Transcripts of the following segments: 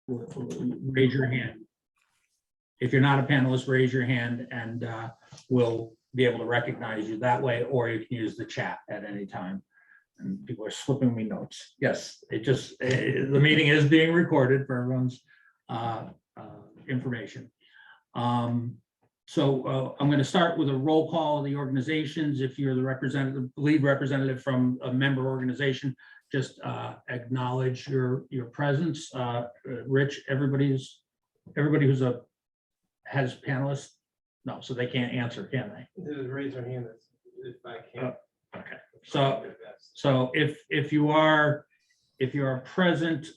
raise your hand. If you're not a panelist, raise your hand and we'll be able to recognize you that way, or you can use the chat at any time. And people are slipping me notes. Yes, the meeting is being recorded for everyone's information. So I'm going to start with a roll call of the organizations. If you're the lead representative from a member organization, just acknowledge your presence. Rich, everybody has panelists? No, so they can't answer, can they? Just raise their hand if I can. Okay, so if you are present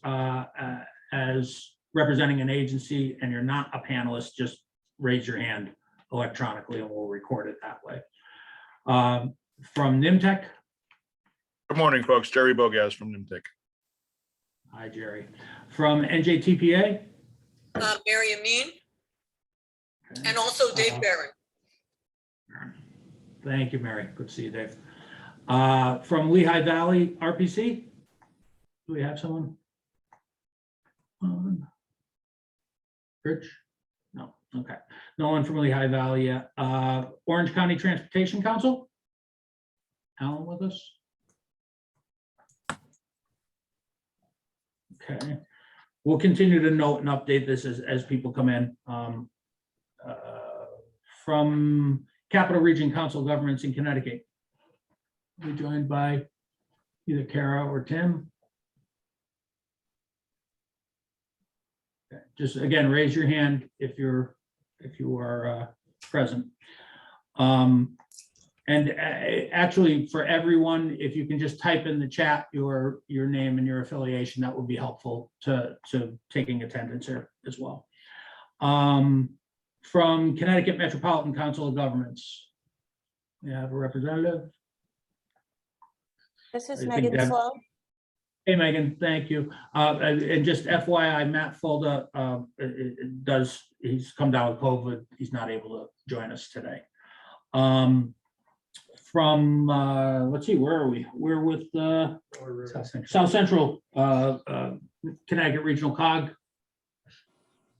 as representing an agency and you're not a panelist, just raise your hand electronically and we'll record it that way. From NIMTEC. Good morning, folks. Jerry Bogas from NIMTEC. Hi, Jerry. From NJTPA. Mary Amin, and also Dave Barron. Thank you, Mary. Good to see you, Dave. From Lehigh Valley RPC, do we have someone? Rich? No, okay. No one from Lehigh Valley yet. Orange County Transportation Council? Alan with us? Okay. We'll continue to note and update this as people come in. From Capital Region Council of Governments in Connecticut. We're joined by either Kara or Tim. Okay. Just again, raise your hand if you are present. And actually, for everyone, if you can just type in the chat your name and your affiliation, that would be helpful to taking attendance here as well. From Connecticut Metropolitan Council of Governments, we have a representative. This is I think Megan Sloan. Hey, Megan, thank you. And just FYI, Matt Fulda he's come down with COVID. He's not able to join us today. From, let's see, where are we? We're with South Central Connecticut Regional COG.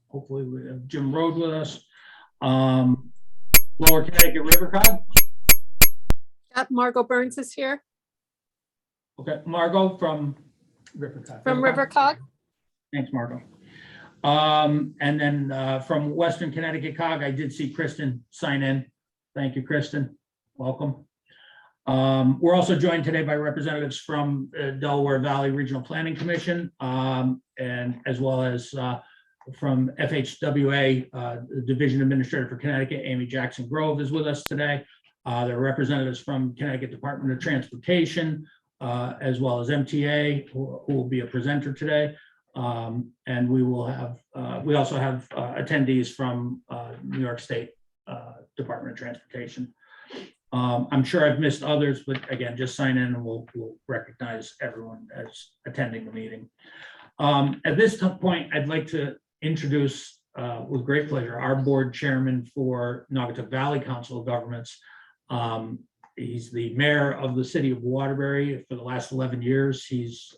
Hopefully we have Jim Rode with us. Lower Connecticut River COG. Margot Burns is here. Okay, Margot from River COG. From River COG. Thanks, Margot. And then from Western Connecticut COG, I did see Kristen sign in. Thank you, Kristen. Welcome. We're also joined today by representatives from Delaware Valley Regional Planning Commission, and as well as from FHWA, the Division Administrator for Connecticut, Amy Jackson Grove is with us today. There are representatives from Connecticut Department of Transportation, as well as MTA, who will be a presenter today. And we will have, we also have attendees from New York State Department of Transportation. I'm sure I've missed others, but again, just sign in and we'll recognize everyone as attending the meeting. At this point, I'd like to introduce, with great pleasure, our board chairman for Naugatuck+Valley Council of Governments. He's the mayor of the city of Waterbury for the last 11 years. He's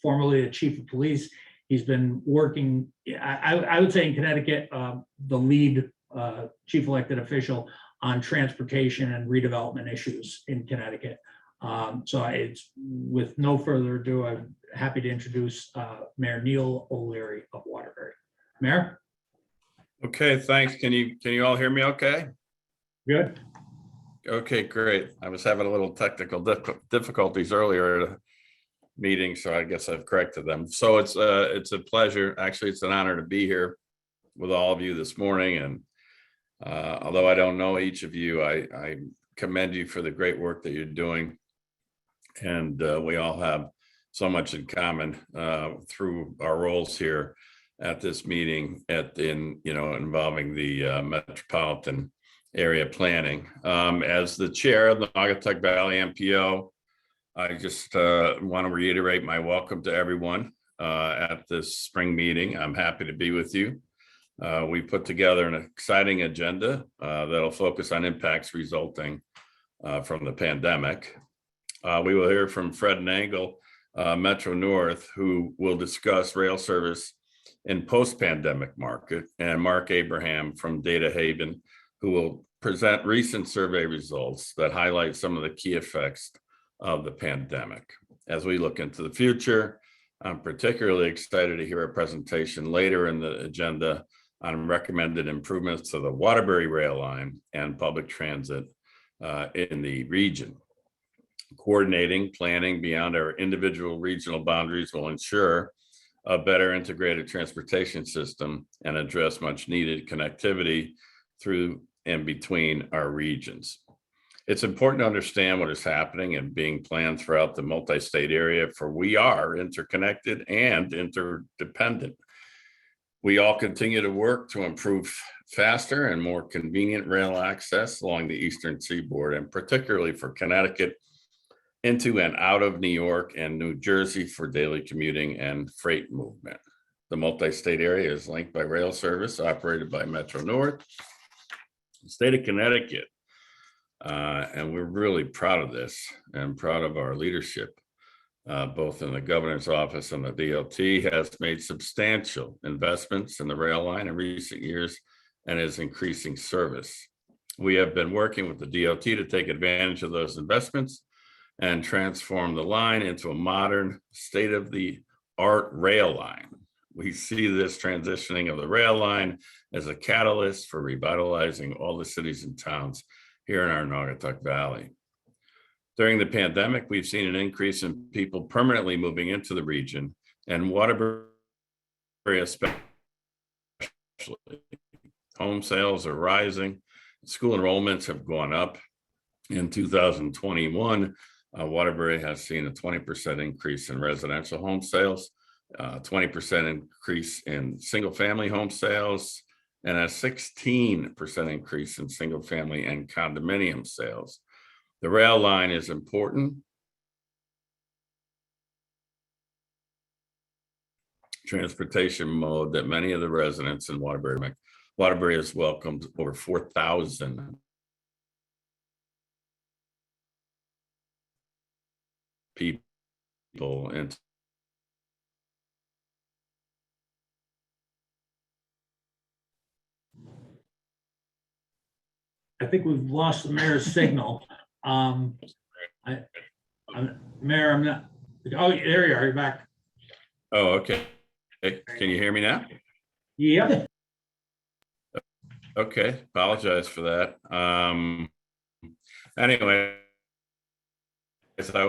formerly a chief of police. He's been working, I would say in Connecticut, the lead chief elected official on transportation and redevelopment issues in Connecticut. So it's with no further ado, I'm happy to introduce Mayor Neil O'Leary of Waterbury. Mayor? Okay, thanks. Can you all hear me okay? Good. Okay, great. I was having a little technical difficulties earlier at a meeting, so I guess I've corrected them. So it's a pleasure. Actually, it's an honor to be here with all of you this morning. And although I don't know each of you, I commend you for the great work that you're doing. And we all have so much in common through our roles here at this meeting involving the Metropolitan area planning. As the chair of the Naugatuck+Valley MPO, I just want to reiterate my welcome to everyone at this spring meeting. I'm happy to be with you. We put together an exciting agenda that'll focus on impacts resulting from the pandemic. We will hear from Fred Nangle, Metro North, who will discuss rail service in post-pandemic market, and Mark Abraham from DataHaven, who will present recent survey results that highlight some of the key effects of the pandemic. As we look into the future, I'm particularly excited to hear a presentation later in the agenda on recommended improvements to the Waterbury rail line and public transit in the region. Coordinating, planning beyond our individual regional boundaries will ensure a better integrated transportation system and address much needed connectivity through and between our regions. It's important to understand what is happening and being planned throughout the multi-state area, for we are interconnected and interdependent. We all continue to work to improve faster and more convenient rail access along the eastern seaboard, and particularly for Connecticut into and out of New York and New Jersey for daily commuting and freight movement. The multi-state area is linked by rail service operated by Metro North, the state of Connecticut. And we're really proud of this and proud of our leadership, both in the governor's office and the DOT has made substantial investments in the rail line in recent years and is increasing service. We have been working with the DOT to take advantage of those investments and transform the line into a modern, state-of-the-art rail line. We see this transitioning of the rail line as a catalyst for revitalizing all the cities and towns here in our Naugatuck+Valley. During the pandemic, we've seen an increase in people permanently moving into the region, and Waterbury especially. Home sales are rising, school enrollments have gone up. In 2021, Waterbury has seen a 20% increase in residential home sales, 20% increase in single-family home sales, and a 16% increase in single-family and condominium sales. The rail line is important. Transportation mode that many of the residents in Waterbury has welcomed over 4,000 people into I think we've lost the mayor's signal. Mayor, I'm not, oh, there you are, you're back. Oh, okay. Can you hear me now? Yep. Okay, apologize for that. Anyway, as I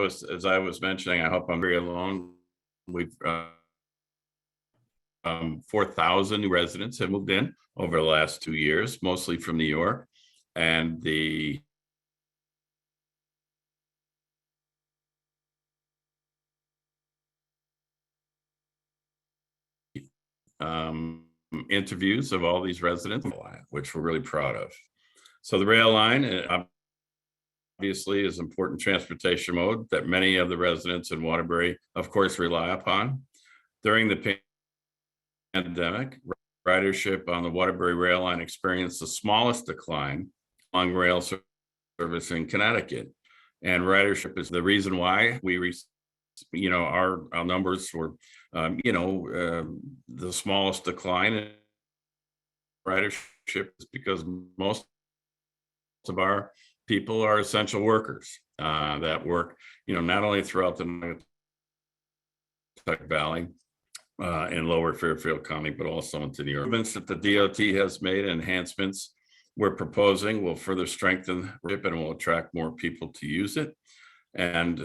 was mentioning, I hope I'm very alone. We've 4,000 new residents have moved in over the last 2 years, mostly from New York, and the interviews of all these residents, which we're really proud of. So the rail line obviously is important transportation mode that many of the residents in Waterbury, of course, rely upon. During the pandemic, ridership on the Waterbury rail line experienced the smallest decline among rail service in Connecticut. And ridership is the reason why our numbers were, the smallest decline in ridership is because most of our people are essential workers that work, not only throughout the Naugatuck Valley in Lower Fairfield County, but also into New York. Improvements that the DOT has made, enhancements we're proposing will further strengthen RIP and will attract more people to use it. And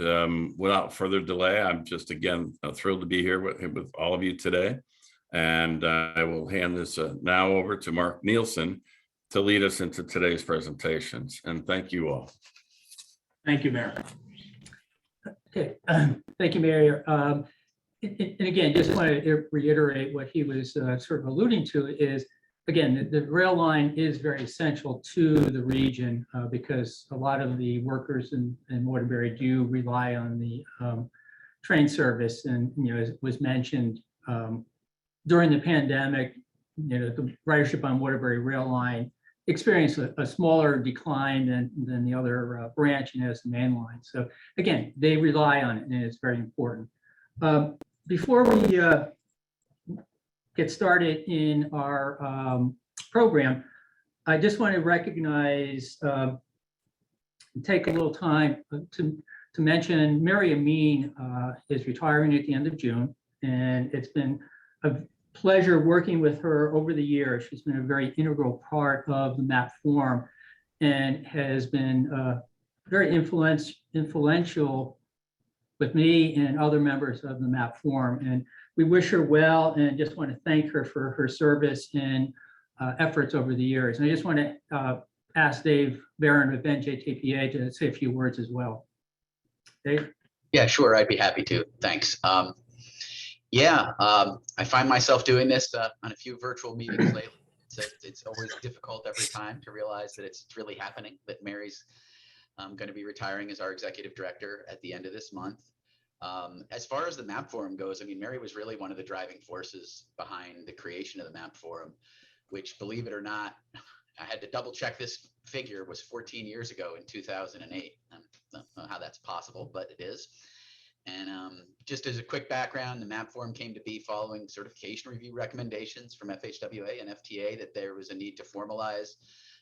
without further delay, I'm just again thrilled to be here with all of you today. And I will hand this now over to Mark Nielsen to lead us into today's presentations. And thank you all. Thank you, Mayor. Okay, thank you, Mayor. And again, just want to reiterate what he was sort of alluding to is, again, the rail line is very essential to the region because a lot of the workers in Waterbury do rely on the train service. And, as was mentioned, during the pandemic, the ridership on Waterbury rail line experienced a smaller decline than the other branch and as the main line. So again, they rely on it and it's very important. Before we get started in our program, I just want to recognize, take a little time to mention Mary Amin is retiring at the end of June, and it's been a pleasure working with her over the years. She's been a very integral part of the MAP Forum and has been very influential with me and other members of the MAP Forum. And we wish her well and just want to thank her for her service and efforts over the years. And I just want to ask Dave Barron of NJTPA to say a few words as well. Dave? Yeah, sure. I'd be happy to. Thanks. I find myself doing this on a few virtual meetings lately. It's always difficult every time to realize that it's really happening, that Mary's going to be retiring as our executive director at the end of this month. As far as the MAP Forum goes, I mean, Mary was really one of the driving forces behind the creation of the MAP Forum, which, believe it or not, I had to double check this figure, was 14 years ago in 2008. I don't know how that's possible, but it is. And just as a quick background, the MAP Forum came to be following certification review recommendations from FHWA and FTA that there was a need to formalize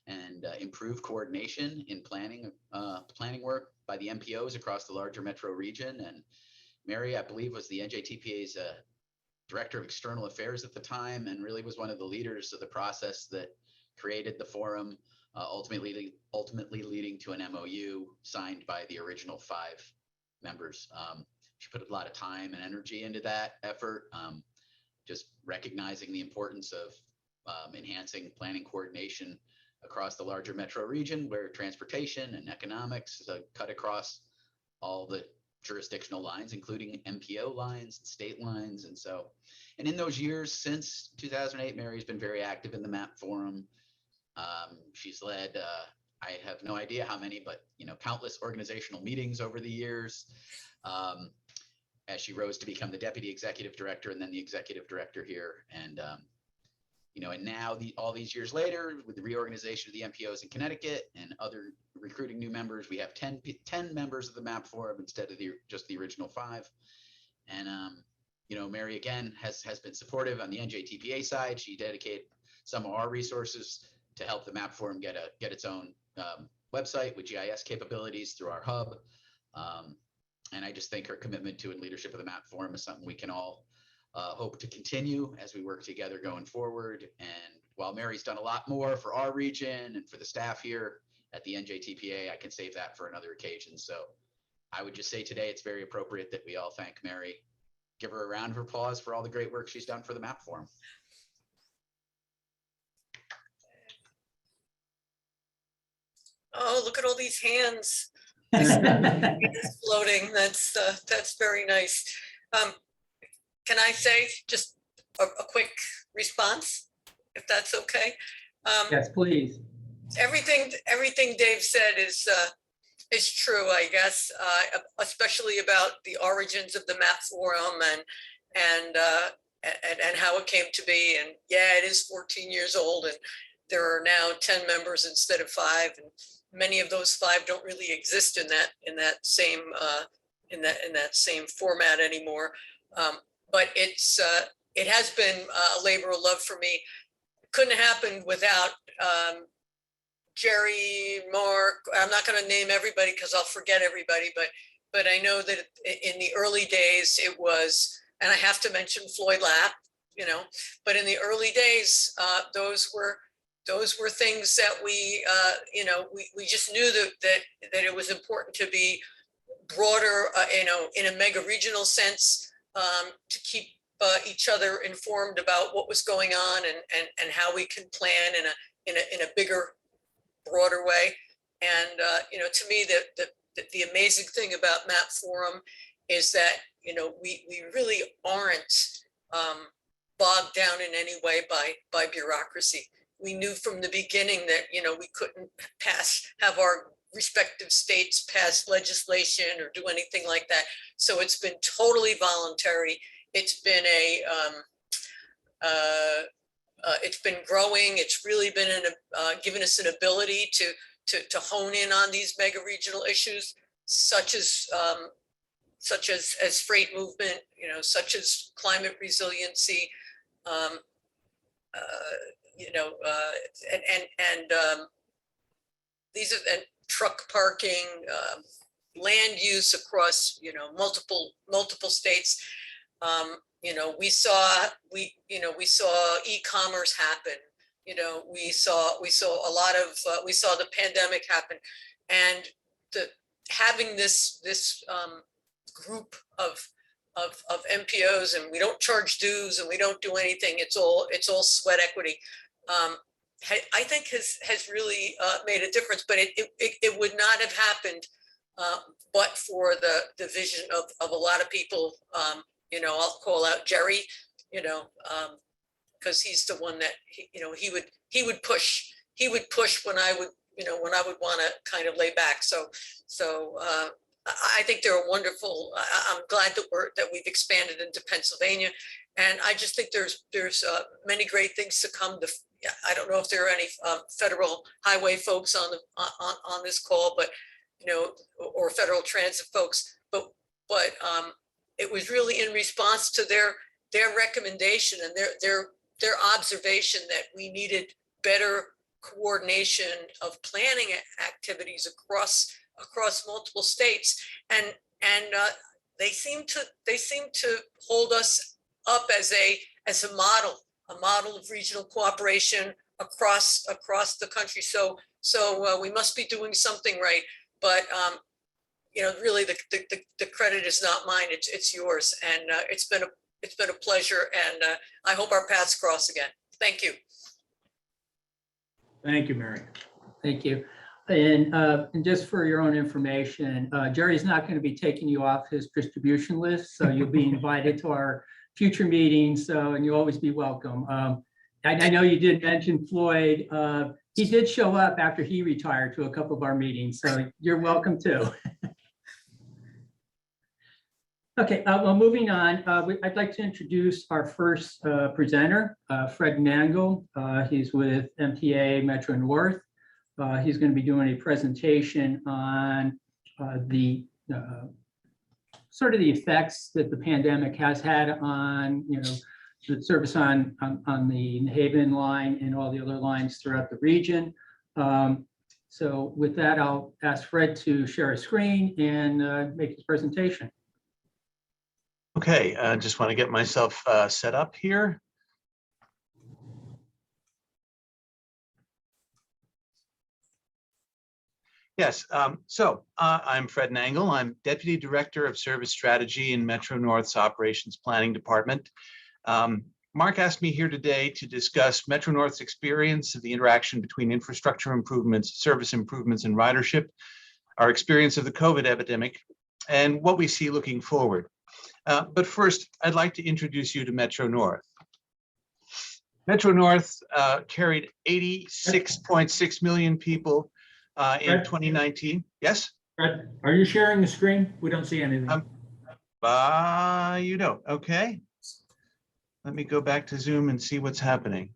and improve coordination in planning work by the MPOs across the larger metro region. And Mary, I believe, was the NJTPA's Director of External Affairs at the time, and really was one of the leaders of the process that created the forum, ultimately leading to an MOU signed by the original 5 members. She put a lot of time and energy into that effort, just recognizing the importance of enhancing planning coordination across the larger metro region, where transportation and economics cut across all the jurisdictional lines, including MPO lines, state lines. And in those years since 2008, Mary's been very active in the MAP Forum. She's led, I have no idea how many, but countless organizational meetings over the years, as she rose to become the deputy executive director and then the executive director here. And and now all these years later, with the reorganization of the MPOs in Connecticut and other recruiting new members, we have 10 members of the MAP Forum instead of just the original 5. And Mary again has been supportive on the NJTPA side. She dedicated some of our resources to help the MAP Forum get its own website with GIS capabilities through our hub. And I just think her commitment to and leadership of the MAP Forum is something we can all hope to continue as we work together going forward. And while Mary's done a lot more for our region and for the staff here at the NJTPA, I can save that for another occasion. So I would just say today it's very appropriate that we all thank Mary, give her a round of applause for all the great work she's done for the MAP Forum. Oh, look at all these hands exploding. That's very nice. Can I say just a quick response, if that's okay? Yes, please. Everything Dave said is true, I guess, especially about the origins of the MAP Forum and how it came to be. And yeah, it is 14 years old, and there are now 10 members instead of 5, and many of those 5 don't really exist in that same format anymore. But it has been a labor of love for me. Couldn't happen without Jerry, Mark. I'm not going to name everybody because I'll forget everybody, but I know that in the early days it was, and I have to mention Floyd Lapp, but in the early days, those were things that we just knew that it was important to be broader, in a mega regional sense, to keep each other informed about what was going on and how we can plan in a bigger, broader way. And to me, the amazing thing about MAP Forum is that we really aren't bogged down in any way by bureaucracy. We knew from the beginning that we couldn't have our respective states pass legislation or do anything like that. So it's been totally voluntary. It's been it's been growing. It's really been given us an ability to hone in on these mega regional issues, such as freight movement, such as climate resiliency, you know, these are and truck parking, land use across, you know, multiple states. You know, we saw e-commerce happen. You know, we saw a lot of we saw the pandemic happen, and having this group of MPOs, and we don't charge dues and we don't do anything. It's all sweat equity. I think has really made a difference, but it would not have happened but for the vision of a lot of people. You know, I'll call out Jerry, you know, because he's the one that he would push when I would want to kind of lay back. So I think they're wonderful. I'm glad that we've expanded into Pennsylvania, and I just think there's many great things to come. I don't know if there are any federal highway folks on this call, but you know, or federal transit folks, but it was really in response to their recommendation and their observation that we needed better coordination of planning activities across multiple states, and they seem to hold us up as a model of regional cooperation across the country. So we must be doing something right, but you know, really the credit is not mine, it's yours, and it's been a pleasure, and I hope our paths cross again. Thank you. Thank you, Mary. Thank you. And just for your own information, Jerry's not going to be taking you off his distribution list, so you'll be invited to our future meetings, and you'll always be welcome. I know you did mention Floyd. He did show up after he retired to a couple of our meetings, so you're welcome too. Okay, well, moving on, I'd like to introduce our first presenter, Fred Nangle. He's with MTA Metro North. He's going to be doing a presentation on the sort of the effects that the pandemic has had on, you know, the service on the New Haven line and all the other lines throughout the region. So with that, I'll ask Fred to share a screen and make his presentation. Okay, I just want to get myself set up here. Yes, so I'm Fred Nangle. I'm Deputy Director of Service Strategy in Metro North's Operations Planning Department. Mark asked me here today to discuss Metro North's experience of the interaction between infrastructure improvements, service improvements, and ridership, our experience of the COVID epidemic, and what we see looking forward. But first, I'd like to introduce you to Metro North. Metro North carried 86.6 million people in 2019. Yes? Fred, are you sharing the screen? We don't see anything. You don't. Okay. Let me go back to Zoom and see what's happening.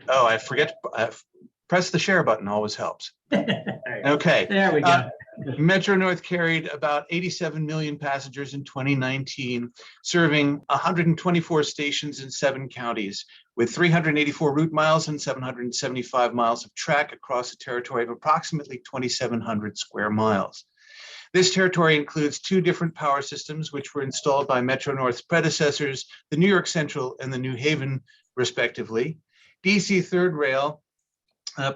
Oh, I forget. Press the share button, always helps. Okay. There we go. Metro North carried about 87 million passengers in 2019, serving 124 stations in 7 counties, with 384 route miles and 775 miles of track across a territory of approximately 2,700 square miles. This territory includes 2 different power systems, which were installed by Metro North's predecessors, the New York Central and the New Haven, respectively. DC Third Rail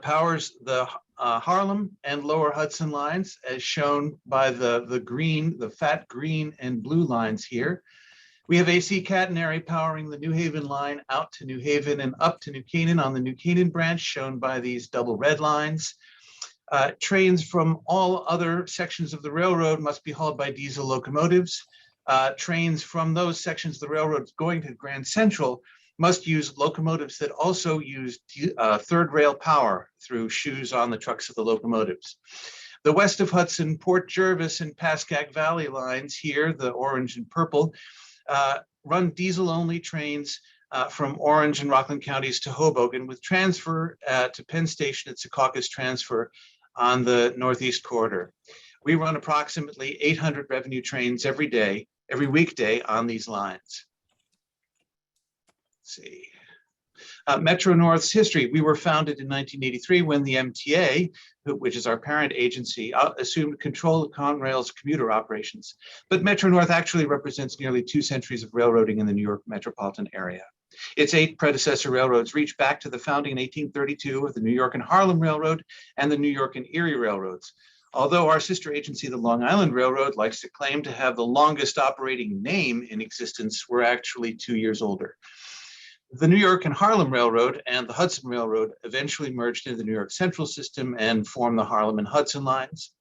powers the Harlem and Lower Hudson lines, as shown by the fat green and blue lines here. We have AC catenary powering the New Haven line out to New Haven and up to New Canaan on the New Canaan branch, shown by these double red lines. Trains from all other sections of the railroad must be hauled by diesel locomotives. Trains from those sections of the railroad going to Grand Central must use locomotives that also use third rail power through shoes on the trucks of the locomotives. The west of Hudson, Port Jervis and Pascack Valley lines here, the orange and purple, run diesel-only trains from Orange and Rockland counties to Hoboken, with transfer to Penn Station at Secaucus Transfer on the Northeast Corridor. We run approximately 800 revenue trains every weekday on these lines. see. Metro North's history. We were founded in 1983 when the MTA, which is our parent agency, assumed control of Conrail's commuter operations. But Metro North actually represents nearly 2 centuries of railroading in the New York metropolitan area. Its 8 predecessor railroads reach back to the founding in 1832 of the New York and Harlem Railroad and the New York and Erie Railroads. Although our sister agency, the Long Island Railroad, likes to claim to have the longest operating name in existence, we're actually 2 years older. The New York and Harlem Railroad and the Hudson Railroad eventually merged into the New York Central System and formed the Harlem and Hudson lines.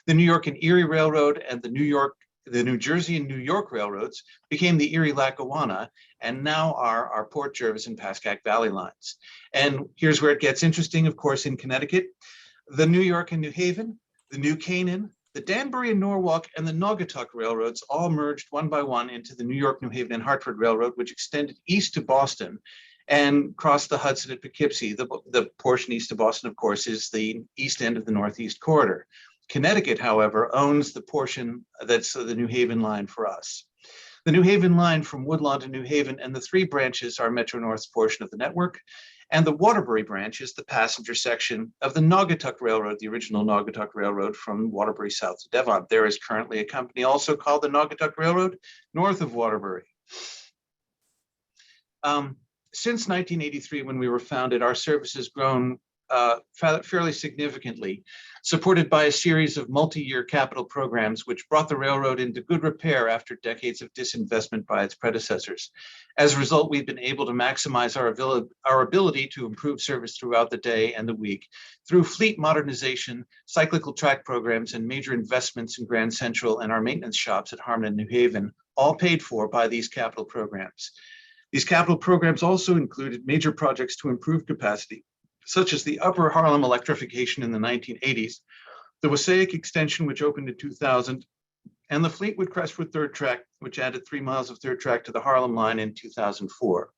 The New York and Erie Railroad and the New Jersey and New York Railroads became the Erie-Lackawanna and now are our Port Jervis and Pascack Valley lines. And here's where it gets interesting, of course, in Connecticut. The New York and New Haven, the New Canaan, the Danbury and Norwalk, and the Naugatuck railroads all merged one by one into the New York, New Haven, and Hartford Railroad, which extended east to Boston and crossed the Hudson at Poughkeepsie. The portion east of Boston, of course, is the east end of the Northeast Corridor. Connecticut, however, owns the portion that's the New Haven line for us. The New Haven line from Woodlawn to New Haven and the 3 branches are Metro North's portion of the network. And the Waterbury branch is the passenger section of the Naugatuck Railroad, the original Naugatuck Railroad from Waterbury south to Devon. There is currently a company also called the Naugatuck Railroad north of Waterbury. Since 1983, when we were founded, our service has grown fairly significantly, supported by a series of multi-year capital programs, which brought the railroad into good repair after decades of disinvestment by its predecessors. As a result, we've been able to maximize our ability to improve service throughout the day and the week through fleet modernization, cyclical track programs, and major investments in Grand Central and our maintenance shops at Harmon and New Haven, all paid for by these capital programs. These capital programs also included major projects to improve capacity, such as the Upper Harlem electrification in the 1980s, the Wassaic extension, which opened in 2000, and the Fleetwood Crestwood third track, which added 3 miles of third track to the Harlem line in 2004.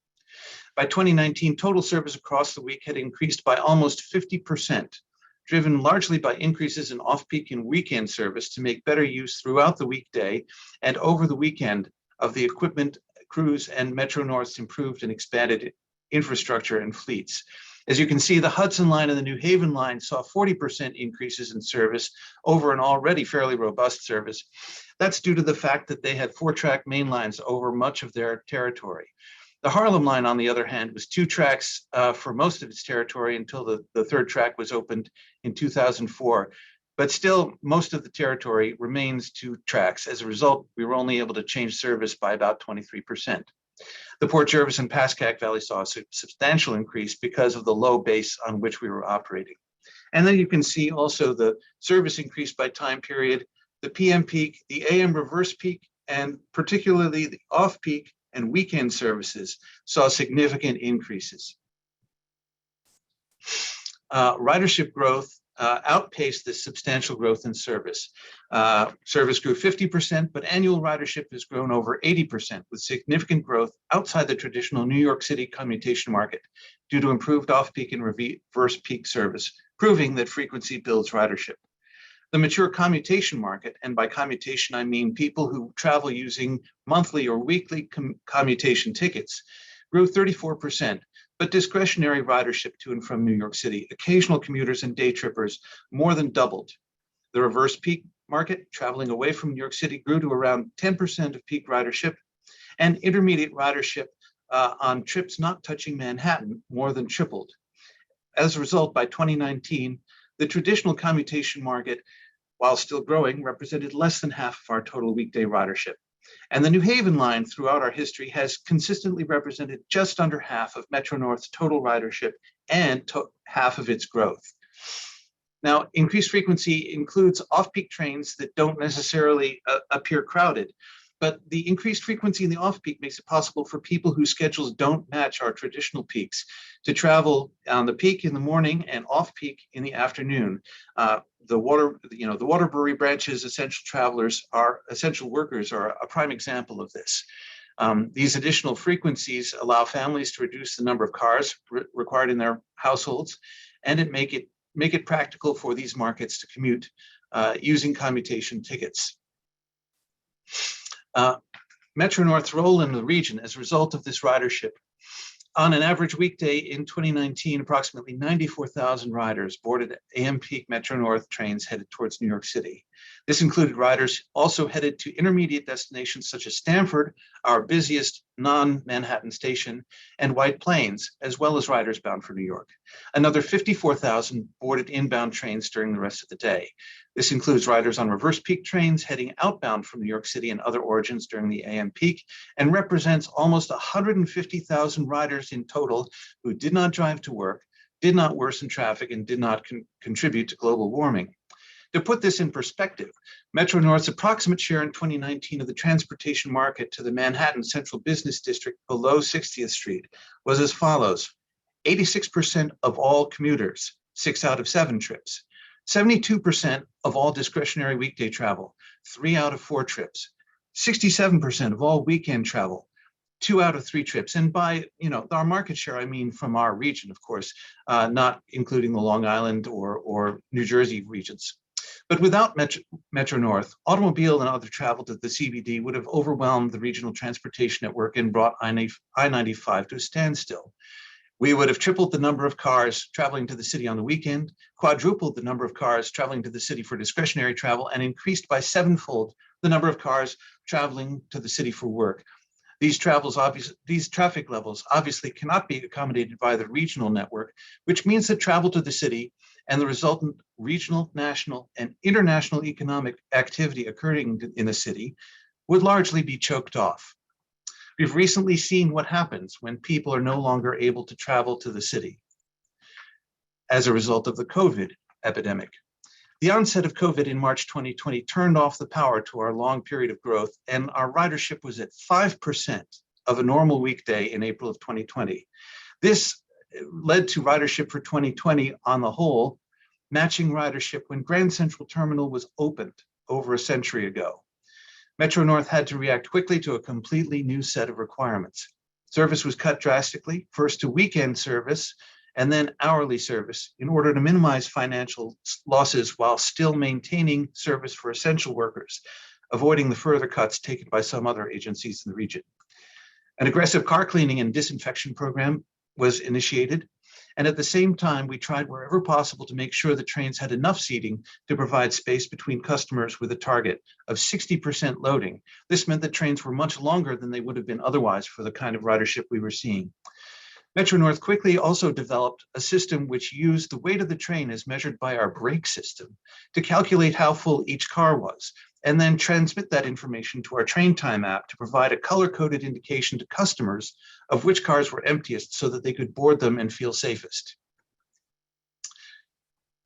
By 2019, total service across the week had increased by almost 50%, driven largely by increases in off-peak and weekend service to make better use throughout the weekday and over the weekend of the equipment, crews, and Metro North's improved and expanded infrastructure and fleets. As you can see, the Hudson line and the New Haven line saw 40% increases in service over an already fairly robust service. That's due to the fact that they had 4-track main lines over much of their territory. The Harlem line, on the other hand, was 2 tracks for most of its territory until the third track was opened in 2004. But still, most of the territory remains 2 tracks. As a result, we were only able to change service by about 23%. The Port Jervis and Pascack Valley saw a substantial increase because of the low base on which we were operating. And then you can see also the service increase by time period, the PM peak, the AM reverse peak, and particularly the off-peak and weekend services saw significant increases. Ridership growth outpaced this substantial growth in service. Service grew 50%, but annual ridership has grown over 80%, with significant growth outside the traditional New York City commutation market due to improved off-peak and reverse peak service, proving that frequency builds ridership. The mature commutation market, and by commutation I mean people who travel using monthly or weekly commutation tickets, grew 34%. But discretionary ridership to and from New York City, occasional commuters and day trippers more than doubled. The reverse peak market, traveling away from New York City, grew to around 10% of peak ridership, and intermediate ridership on trips not touching Manhattan more than tripled. As a result, by 2019, the traditional commutation market, while still growing, represented less than half of our total weekday ridership. And the New Haven line throughout our history has consistently represented just under half of Metro North's total ridership and half of its growth. Now, increased frequency includes off-peak trains that don't necessarily appear crowded, but the increased frequency in the off-peak makes it possible for people whose schedules don't match our traditional peaks to travel on the peak in the morning and off-peak in the afternoon. The Waterbury branch's essential workers are a prime example of this. These additional frequencies allow families to reduce the number of cars required in their households, and make it practical for these markets to commute using commutation tickets. Metro North's role in the region as a result of this ridership On an average weekday in 2019, approximately 94,000 riders boarded AM peak Metro North trains headed towards New York City. This included riders also headed to intermediate destinations such as Stamford, our busiest non-Manhattan station, and White Plains, as well as riders bound for New York. Another 54,000 boarded inbound trains during the rest of the day. This includes riders on reverse peak trains heading outbound from New York City and other origins during the AM peak, and represents almost 150,000 riders in total who did not drive to work, did not worsen traffic, and did not contribute to global warming. To put this in perspective, Metro North's approximate share in 2019 of the transportation market to the Manhattan Central Business District below 60th Street was as follows: 86% of all commuters, 6 out of 7 trips; 72% of all discretionary weekday travel, 3 out of 4 trips; 67% of all weekend travel, 2 out of 3 trips. And by, our market share, I mean from our region, of course, not including the Long Island or New Jersey regions. But without Metro North, automobile and other travel to the CBD would have overwhelmed the regional transportation network and brought I-95 to a standstill. We would have tripled the number of cars traveling to the city on the weekend, quadrupled the number of cars traveling to the city for discretionary travel, and increased by 7-fold the number of cars traveling to the city for work. These traffic levels obviously cannot be accommodated by the regional network, which means that travel to the city and the resultant regional, national, and international economic activity occurring in the city would largely be choked off. We've recently seen what happens when people are no longer able to travel to the city as a result of the COVID epidemic. The onset of COVID in March 2020 turned off the power to our long period of growth, and our ridership was at 5% of a normal weekday in April of 2020. This led to ridership for 2020 on the whole, matching ridership when Grand Central Terminal was opened over a century ago. Metro North had to react quickly to a completely new set of requirements. Service was cut drastically, first to weekend service and then hourly service, in order to minimize financial losses while still maintaining service for essential workers, avoiding the further cuts taken by some other agencies in the region. An aggressive car cleaning and disinfection program was initiated, and at the same time, we tried wherever possible to make sure the trains had enough seating to provide space between customers with a target of 60% loading. This meant that trains were much longer than they would have been otherwise for the kind of ridership we were seeing. Metro North quickly also developed a system which used the weight of the train as measured by our brake system to calculate how full each car was, and then transmit that information to our train time app to provide a color-coded indication to customers of which cars were emptiest so that they could board them and feel safest.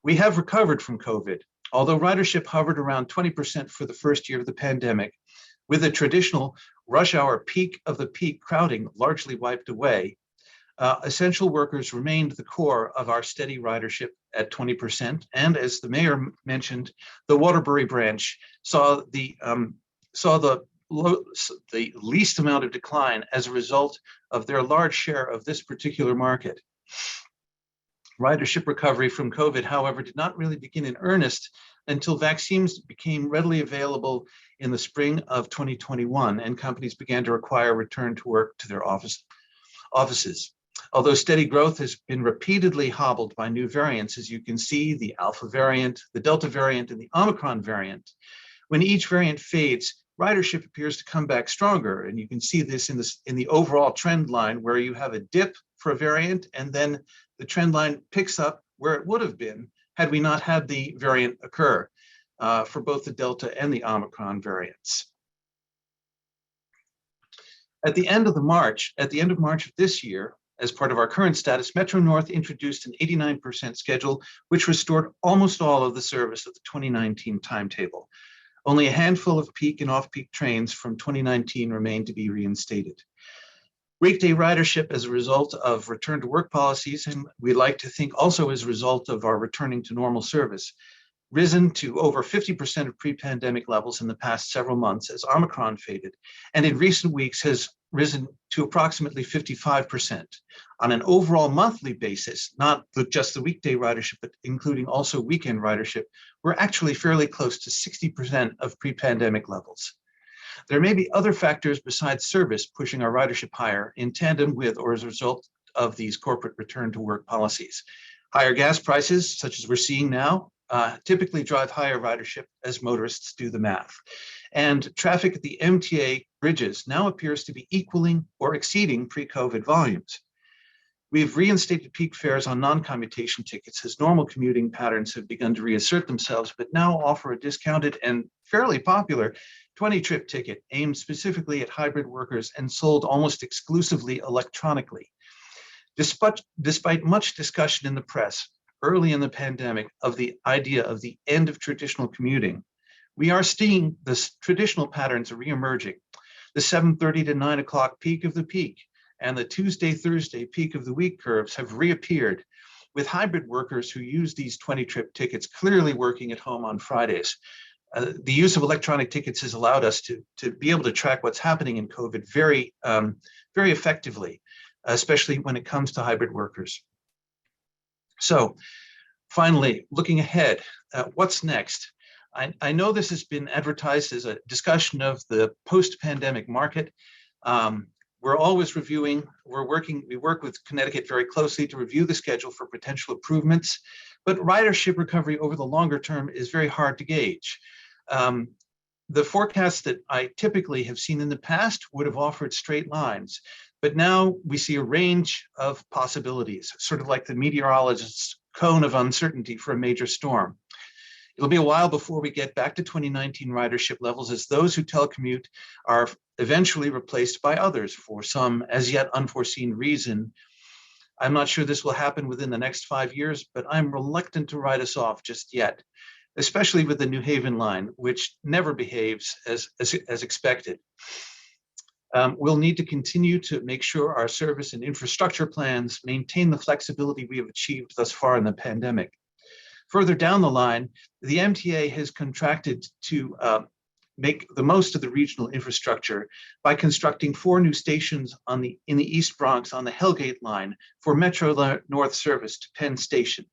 We have recovered from COVID, although ridership hovered around 20% for the first year of the pandemic, with the traditional rush hour peak of the peak crowding largely wiped away. Essential workers remained the core of our steady ridership at 20%. And as the mayor mentioned, the Waterbury branch saw the least amount of decline as a result of their large share of this particular market. Ridership recovery from COVID, however, did not really begin in earnest until vaccines became readily available in the spring of 2021, and companies began to require return to work to their offices. Although steady growth has been repeatedly hobbled by new variants, as you can see, the Alpha variant, the Delta variant, and the Omicron variant, when each variant fades, ridership appears to come back stronger. And you can see this in the overall trend line, where you have a dip for a variant, and then the trend line picks up where it would have been had we not had the variant occur for both the Delta and the Omicron variants. At the end of March of this year, as part of our current status, Metro North introduced an 89% schedule, which restored almost all of the service of the 2019 timetable. Only a handful of peak and off-peak trains from 2019 remain to be reinstated. Weekday ridership as a result of return to work policies, and we like to think also as a result of our returning to normal service, risen to over 50% of pre-pandemic levels in the past several months as Omicron faded, and in recent weeks has risen to approximately 55%. On an overall monthly basis, not just the weekday ridership, but including also weekend ridership, we're actually fairly close to 60% of pre-pandemic levels. There may be other factors besides service pushing our ridership higher in tandem with or as a result of these corporate return to work policies. Higher gas prices, such as we're seeing now, typically drive higher ridership as motorists do the math. And traffic at the MTA bridges now appears to be equaling or exceeding pre-COVID volumes. We've reinstated peak fares on non-commutation tickets as normal commuting patterns have begun to reassert themselves, but now offer a discounted and fairly popular 20-trip ticket aimed specifically at hybrid workers and sold almost exclusively electronically. Despite much discussion in the press early in the pandemic of the idea of the end of traditional commuting, we are seeing this traditional patterns reemerging. The 7:30 to 9 o'clock peak of the peak and the Tuesday, Thursday peak of the week curves have reappeared, with hybrid workers who use these 20-trip tickets clearly working at home on Fridays. The use of electronic tickets has allowed us to be able to track what's happening in COVID very effectively, especially when it comes to hybrid workers. So finally, looking ahead, what's next? I know this has been advertised as a discussion of the post-pandemic market. We're always reviewing, we work with Connecticut very closely to review the schedule for potential improvements, but ridership recovery over the longer term is very hard to gauge. The forecasts that I typically have seen in the past would have offered straight lines, but now we see a range of possibilities, sort of like the meteorologist's cone of uncertainty for a major storm. It'll be a while before we get back to 2019 ridership levels, as those who telecommute are eventually replaced by others for some as yet unforeseen reason. I'm not sure this will happen within the next 5 years, but I'm reluctant to write us off just yet, especially with the New Haven line, which never behaves as expected. We'll need to continue to make sure our service and infrastructure plans maintain the flexibility we have achieved thus far in the pandemic. Further down the line, the MTA has contracted to make the most of the regional infrastructure by constructing 4 new stations in the East Bronx on the Hellgate line for Metro North service to Penn Station.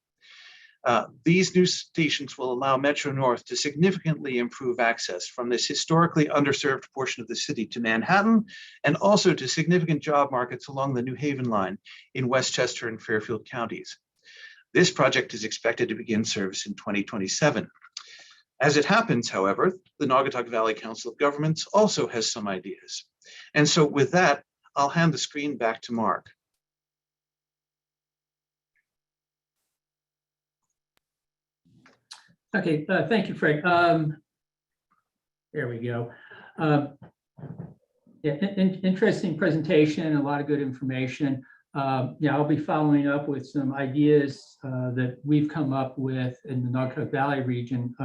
These new stations will allow Metro North to significantly improve access from this historically underserved portion of the city to Manhattan, and also to significant job markets along the New Haven line in Westchester and Fairfield counties. This project is expected to begin service in 2027. As it happens, however, the Naugatuck+Valley Council of Governments also has some ideas. And so with that, I'll hand the screen back to Mark. Okay, thank you, Fred. There we go. Yeah, interesting presentation, a lot of good information. Yeah, I'll be following up with some ideas that we've come up with in the Naugatuck region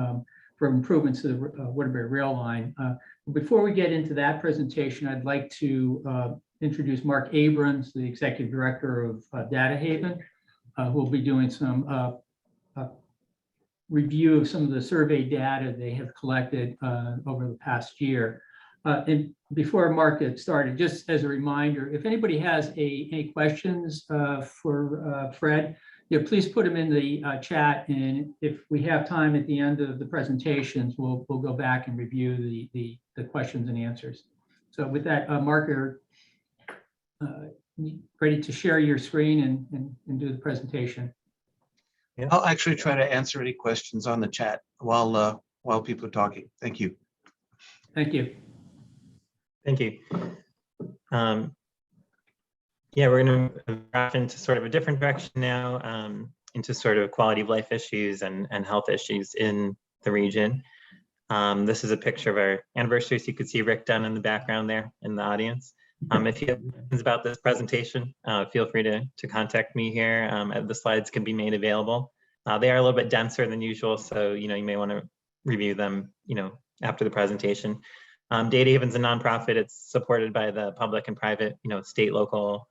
for improvements to the Waterbury rail line. Before we get into that presentation, I'd like to introduce Mark Abrams, the Executive Director of DataHaven, who will be doing some review of some of the survey data they have collected over the past year. And before Mark gets started, just as a reminder, if anybody has any questions for Fred, please put them in the chat. And if we have time at the end of the presentations, we'll go back and review the questions and answers. So with that, Mark, are ready to share your screen and do the presentation? Yeah. I'll actually try to answer any questions on the chat while people are talking. Thank you. Thank you. Thank you. Yeah, we're going to wrap into sort of a different direction now, into sort of quality of life issues and health issues in the region. This is a picture of our anniversary, so you could see Rick Dunn in the background there in the audience. If you have questions about this presentation, feel free to contact me here. The slides can be made available. They are a little bit denser than usual, so you may want to review them after the presentation. DataHaven's a nonprofit. It's supported by the public and private, state, local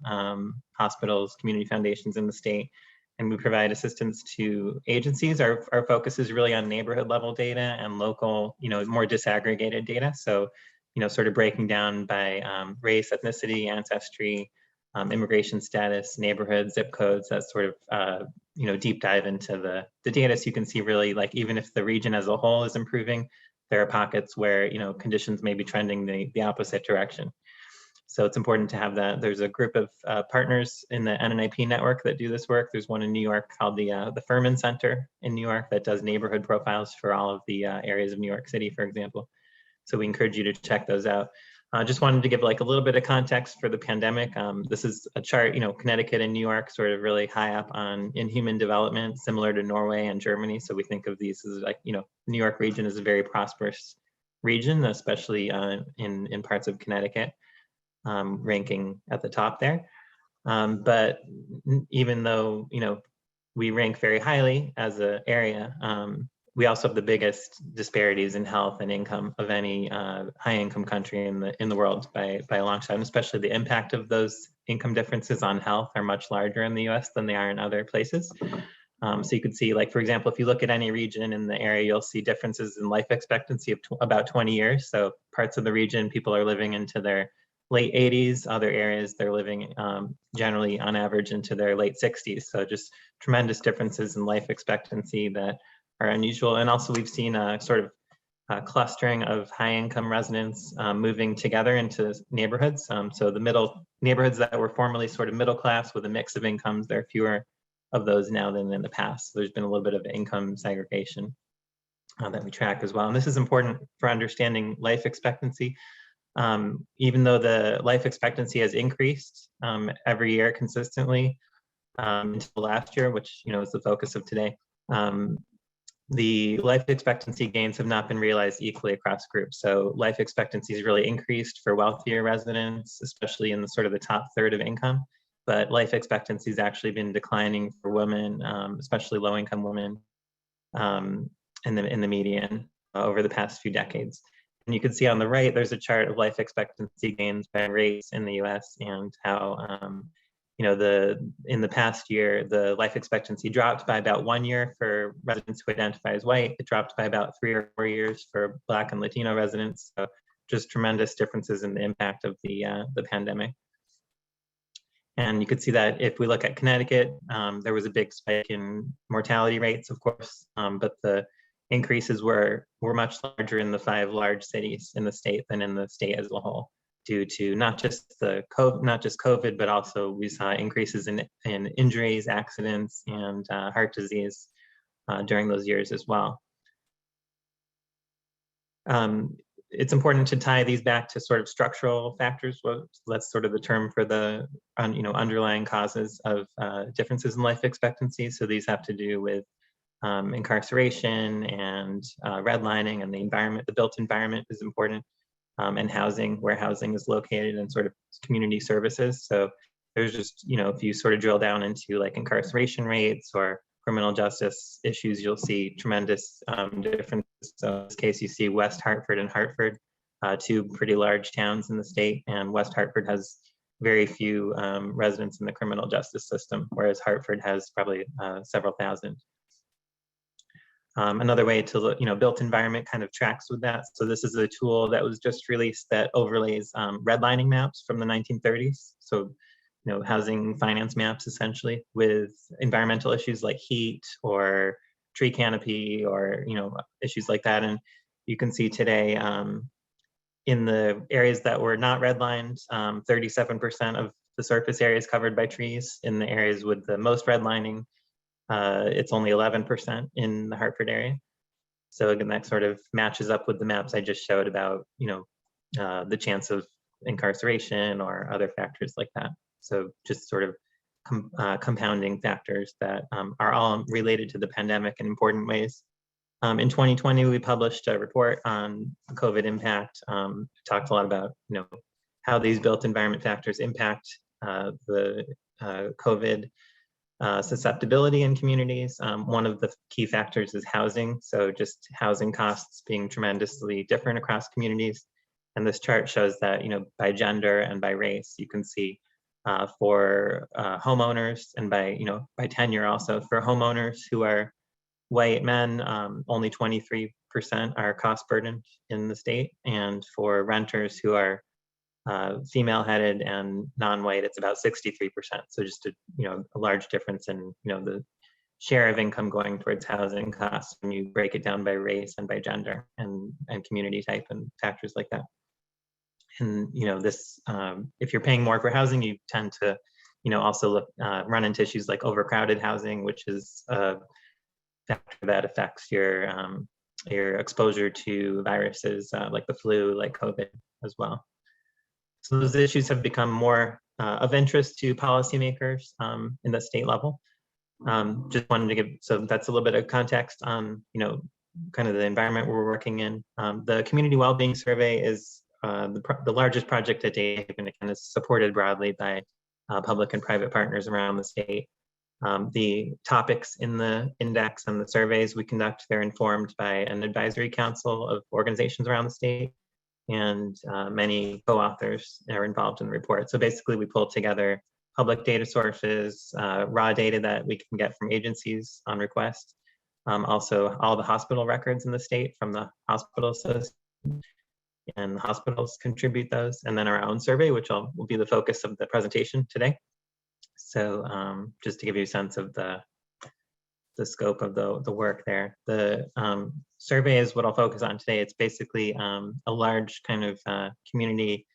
hospitals, community foundations in the state, and we provide assistance to agencies. Our focus is really on neighborhood level data and local, more disaggregated data. So, sort of breaking down by race, ethnicity, ancestry, immigration status, neighborhood, zip codes, that sort of, deep dive into the data. So you can see really, like, even if the region as a whole is improving, there are pockets where, conditions may be trending the opposite direction. So it's important to have that. There's a group of partners in the NNIP network that do this work. There's one in New York called the Furman Center in New York that does neighborhood profiles for all of the areas of New York City, for example. So we encourage you to check those out. Just wanted to give like a little bit of context for the pandemic. This is a chart, Connecticut and New York sort of really high up in human development, similar to Norway and Germany. So we think of these as like, New York region is a very prosperous region, especially in parts of Connecticut, ranking at the top there. But even though, we rank very highly as an area, we also have the biggest disparities in health and income of any high income country in the world by a long shot, and especially the impact of those income differences on health are much larger in the US than they are in other places. So you could see, like, for example, if you look at any region in the area, you'll see differences in life expectancy of about 20 years. So parts of the region, people are living into their late 80s, other areas they're living generally on average into their late 60s. So just tremendous differences in life expectancy that are unusual. And also we've seen a sort of clustering of high income residents moving together into neighborhoods. So the middle neighborhoods that were formerly sort of middle class with a mix of incomes, there are fewer of those now than in the past. So there's been a little bit of income segregation that we track as well. And this is important for understanding life expectancy. Even though the life expectancy has increased every year consistently until last year, which is the focus of today, the life expectancy gains have not been realized equally across groups. So life expectancy has really increased for wealthier residents, especially in the sort of the top third of income. But life expectancy has actually been declining for women, especially low-income women, in the median over the past few decades. And you can see on the right, there's a chart of life expectancy gains by race in the U.S. and how, in the past year, the life expectancy dropped by about 1 year for residents who identify as white. It dropped by about 3 or 4 years for Black and Latino residents. So just tremendous differences in the impact of the pandemic. And you could see that if we look at Connecticut, there was a big spike in mortality rates, of course, but the increases were much larger in the 5 large cities in the state than in the state as a whole, due to not just COVID, but also we saw increases in injuries, accidents, and heart disease during those years as well. It's important to tie these back to sort of structural factors. Well, that's sort of the term for the underlying causes of differences in life expectancy. So these have to do with incarceration and redlining, and the environment. The built environment is important, and housing, where housing is located, and sort of community services. So there's just, if you sort of drill down into like incarceration rates or criminal justice issues, you'll see tremendous differences. So in this case, you see West Hartford and Hartford, 2 pretty large towns in the state, and West Hartford has very few residents in the criminal justice system, whereas Hartford has probably several thousand. Another way to look, built environment kind of tracks with that. So this is a tool that was just released that overlays redlining maps from the 1930s. So, housing finance maps essentially with environmental issues like heat or tree canopy or, issues like that. And you can see today in the areas that were not redlined, 37% of the surface area is covered by trees. In the areas with the most redlining, it's only 11% in the Hartford area. So again, that sort of matches up with the maps I just showed about, the chance of incarceration or other factors like that. So just sort of compounding factors that are all related to the pandemic in important ways. In 2020, we published a report on the COVID impact. Talked a lot about, how these built environment factors impact the COVID susceptibility in communities. One of the key factors is housing. So just housing costs being tremendously different across communities. And this chart shows that, by gender and by race, you can see for homeowners and by tenure also, for homeowners who are white men, only 23% are cost burdened in the state. And for renters who are female-headed and non-white, it's about 63%. So just a large difference in the share of income going towards housing costs when you break it down by race and by gender and community type and factors like that. And, this, if you're paying more for housing, you tend to, also run into issues like overcrowded housing, which is a factor that affects your exposure to viruses like the flu, like COVID as well. So those issues have become more of interest to policymakers in the state level. Just wanted to give, so that's a little bit of context on, kind of the environment we're working in. The Community Wellbeing Survey is the largest project at DataHaven, and is supported broadly by public and private partners around the state. The topics in the index and the surveys we conduct, they're informed by an advisory council of organizations around the state, and many co-authors are involved in the report. So basically we pull together public data sources, raw data that we can get from agencies on request. Also all the hospital records in the state from the hospital system, and the hospitals contribute those, and then our own survey, which will be the focus of the presentation today. So just to give you a sense of the scope of the work there. The survey is what I'll focus on today. It's basically a large kind of community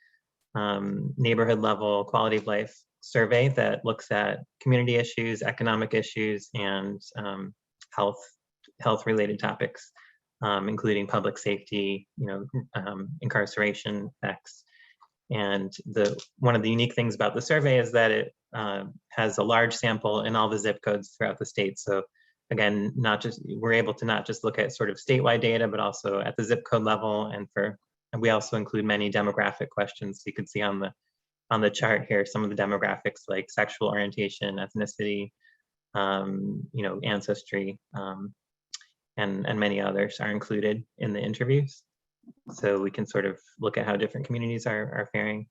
neighborhood level quality of life survey that looks at community issues, economic issues, and health related topics, including public safety, incarceration effects. And one of the unique things about the survey is that it has a large sample in all the zip codes throughout the state. So again, we're able to not just look at sort of statewide data, but also at the zip code level. And we also include many demographic questions. So you can see on the chart here some of the demographics like sexual orientation, ethnicity, ancestry, and many others are included in the interviews. So we can sort of look at how different communities are faring.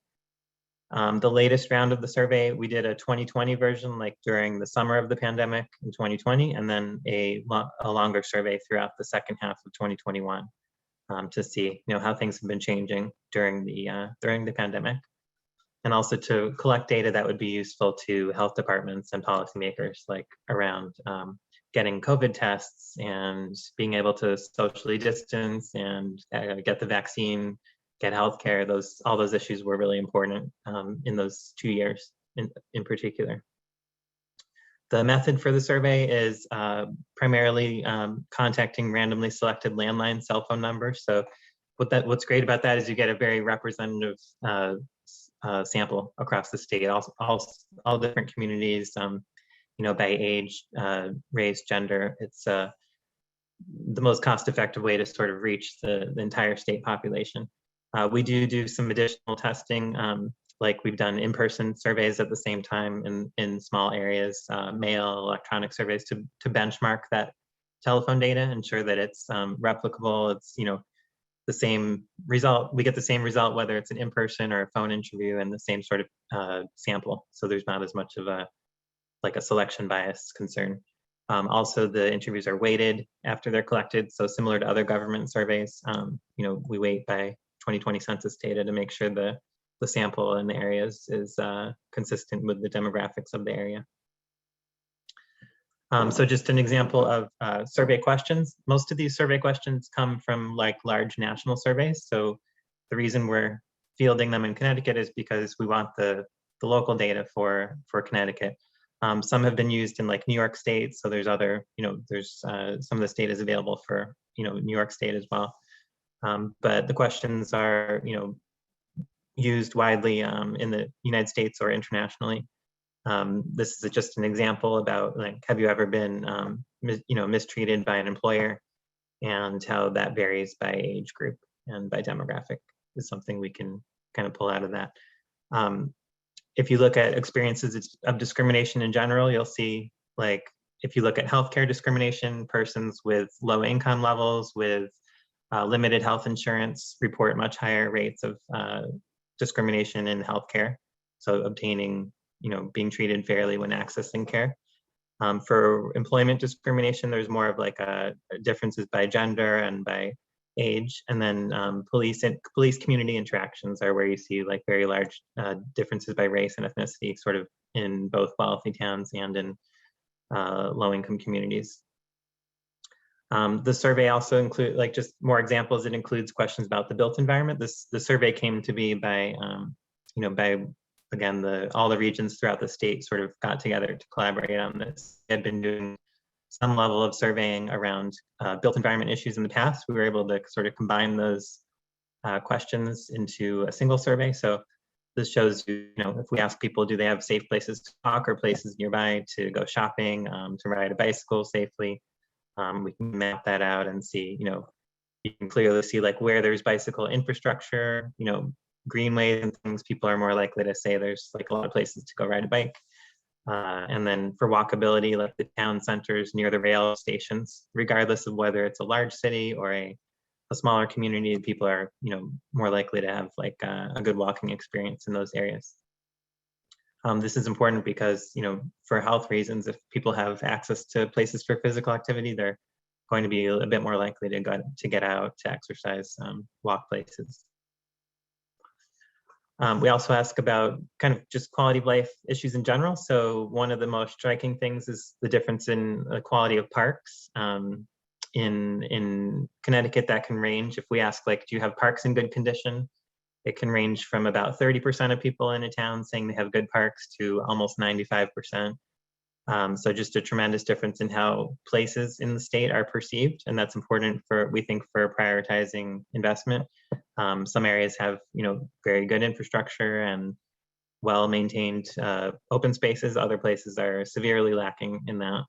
The latest round of the survey, we did a 2020 version, like during the summer of the pandemic in 2020, and then a longer survey throughout the second half of 2021 to see, how things have been changing during the pandemic, and also to collect data that would be useful to health departments and policymakers, like around getting COVID tests and being able to socially distance and get the vaccine, get healthcare. All those issues were really important in those 2 years in particular. The method for the survey is primarily contacting randomly selected landline cell phone numbers. So what's great about that is you get a very representative sample across the state, all different communities, by age, race, gender. It's the most cost-effective way to sort of reach the entire state population. We do some additional testing, like we've done in-person surveys at the same time in small areas, mail, electronic surveys to benchmark that telephone data, ensure that it's replicable. It's the same result. We get the same result whether it's an in-person or a phone interview, and the same sort of sample. So there's not as much of a selection bias concern. Also, the interviews are weighted after they're collected. So similar to other government surveys, we weight by 2020 census data to make sure the sample in the areas is consistent with the demographics of the area. So just an example of survey questions. Most of these survey questions come from large national surveys. So the reason we're fielding them in Connecticut is because we want the local data for Connecticut. Some have been used in New York State. So there's other, there's some of this data is available for, New York State as well. But the questions are, used widely in the United States or internationally. This is just an example about have you ever been, mistreated by an employer, and how that varies by age group and by demographic is something we can kind of pull out of that. If you look at experiences of discrimination in general, you'll see if you look at healthcare discrimination, persons with low income levels with limited health insurance report much higher rates of discrimination in healthcare. So obtaining, being treated fairly when accessing care. For employment discrimination, there's more of differences by gender and by age, and then police community interactions are where you see very large differences by race and ethnicity, sort of in both wealthy towns and in low-income communities. The survey also include, like, just more examples. It includes questions about the built environment. The survey came to be by, by, again, all the regions throughout the state sort of got together to collaborate on this. They had been doing some level of surveying around built environment issues in the past. We were able to sort of combine those questions into a single survey. So this shows you, if we ask people, do they have safe places to walk or places nearby to go shopping, to ride a bicycle safely? We can map that out and see, you can clearly see like where there's bicycle infrastructure, greenways and things, people are more likely to say there's like a lot of places to go ride a bike. And then for walkability, like the town centers near the rail stations, regardless of whether it's a large city or a smaller community, people are, more likely to have like a good walking experience in those areas. This is important because, for health reasons, if people have access to places for physical activity, they're going to be a bit more likely to get out, to exercise, walk places. We also ask about kind of just quality of life issues in general. So one of the most striking things is the difference in the quality of parks. In Connecticut, that can range. If we ask, like, do you have parks in good condition? It can range from about 30% of people in a town saying they have good parks to almost 95%. So just a tremendous difference in how places in the state are perceived. And that's important we think, for prioritizing investment. Some areas have, very good infrastructure and well-maintained open spaces. Other places are severely lacking in that.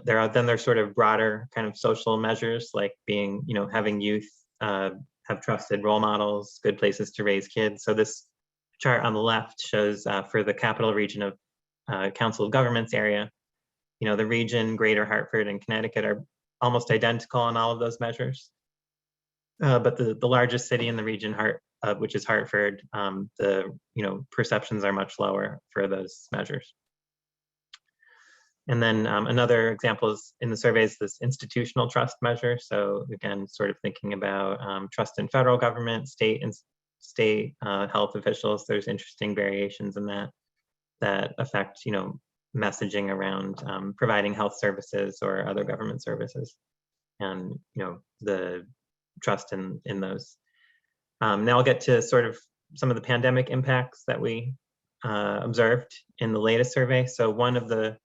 There's sort of broader kind of social measures, like being, having youth have trusted role models, good places to raise kids. So this chart on the left shows for the capital region of Council of Governments area, the region, Greater Hartford and Connecticut are almost identical on all of those measures. But the largest city in the region, which is Hartford, the perceptions are much lower for those measures. And then another example is in the survey is this institutional trust measure. So again, sort of thinking about trust in federal government, state health officials. There's interesting variations in that affect, messaging around providing health services or other government services, and the trust in those. Now I'll get to sort of some of the pandemic impacts that we observed in the latest survey. So one of the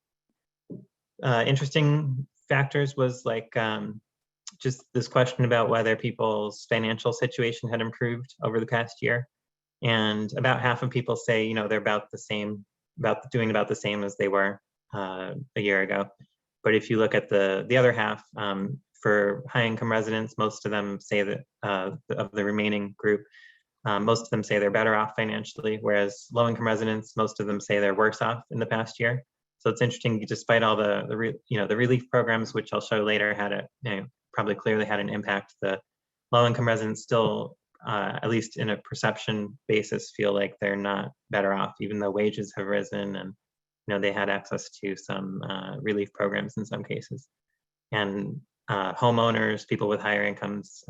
interesting factors was like just this question about whether people's financial situation had improved over the past year. And about half of people say, they're doing about the same as they were a year ago. But if you look at the other half, for high income residents, most of them say that of the remaining group, most of them say they're better off financially, whereas low income residents, most of them say they're worse off in the past year. So it's interesting, despite all the relief programs, which I'll show later, probably clearly had an impact. The low-income residents still, at least in a perception basis, feel like they're not better off, even though wages have risen and they had access to some relief programs in some cases. And homeowners, people with higher incomes,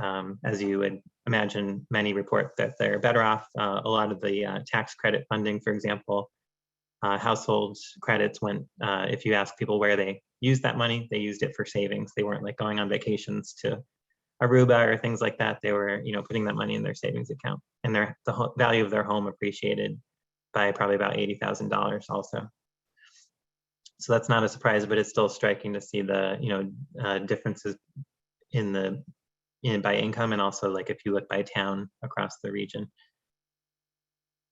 as you would imagine, many report that they're better off. A lot of the tax credit funding, for example. Household credits went, if you ask people where they used that money, they used it for savings. They weren't like going on vacations to Aruba or things like that. They were, putting that money in their savings account, and the value of their home appreciated by probably about $80,000 also. So that's not a surprise, but it's still striking to see the, differences by income, and also like if you look by town across the region.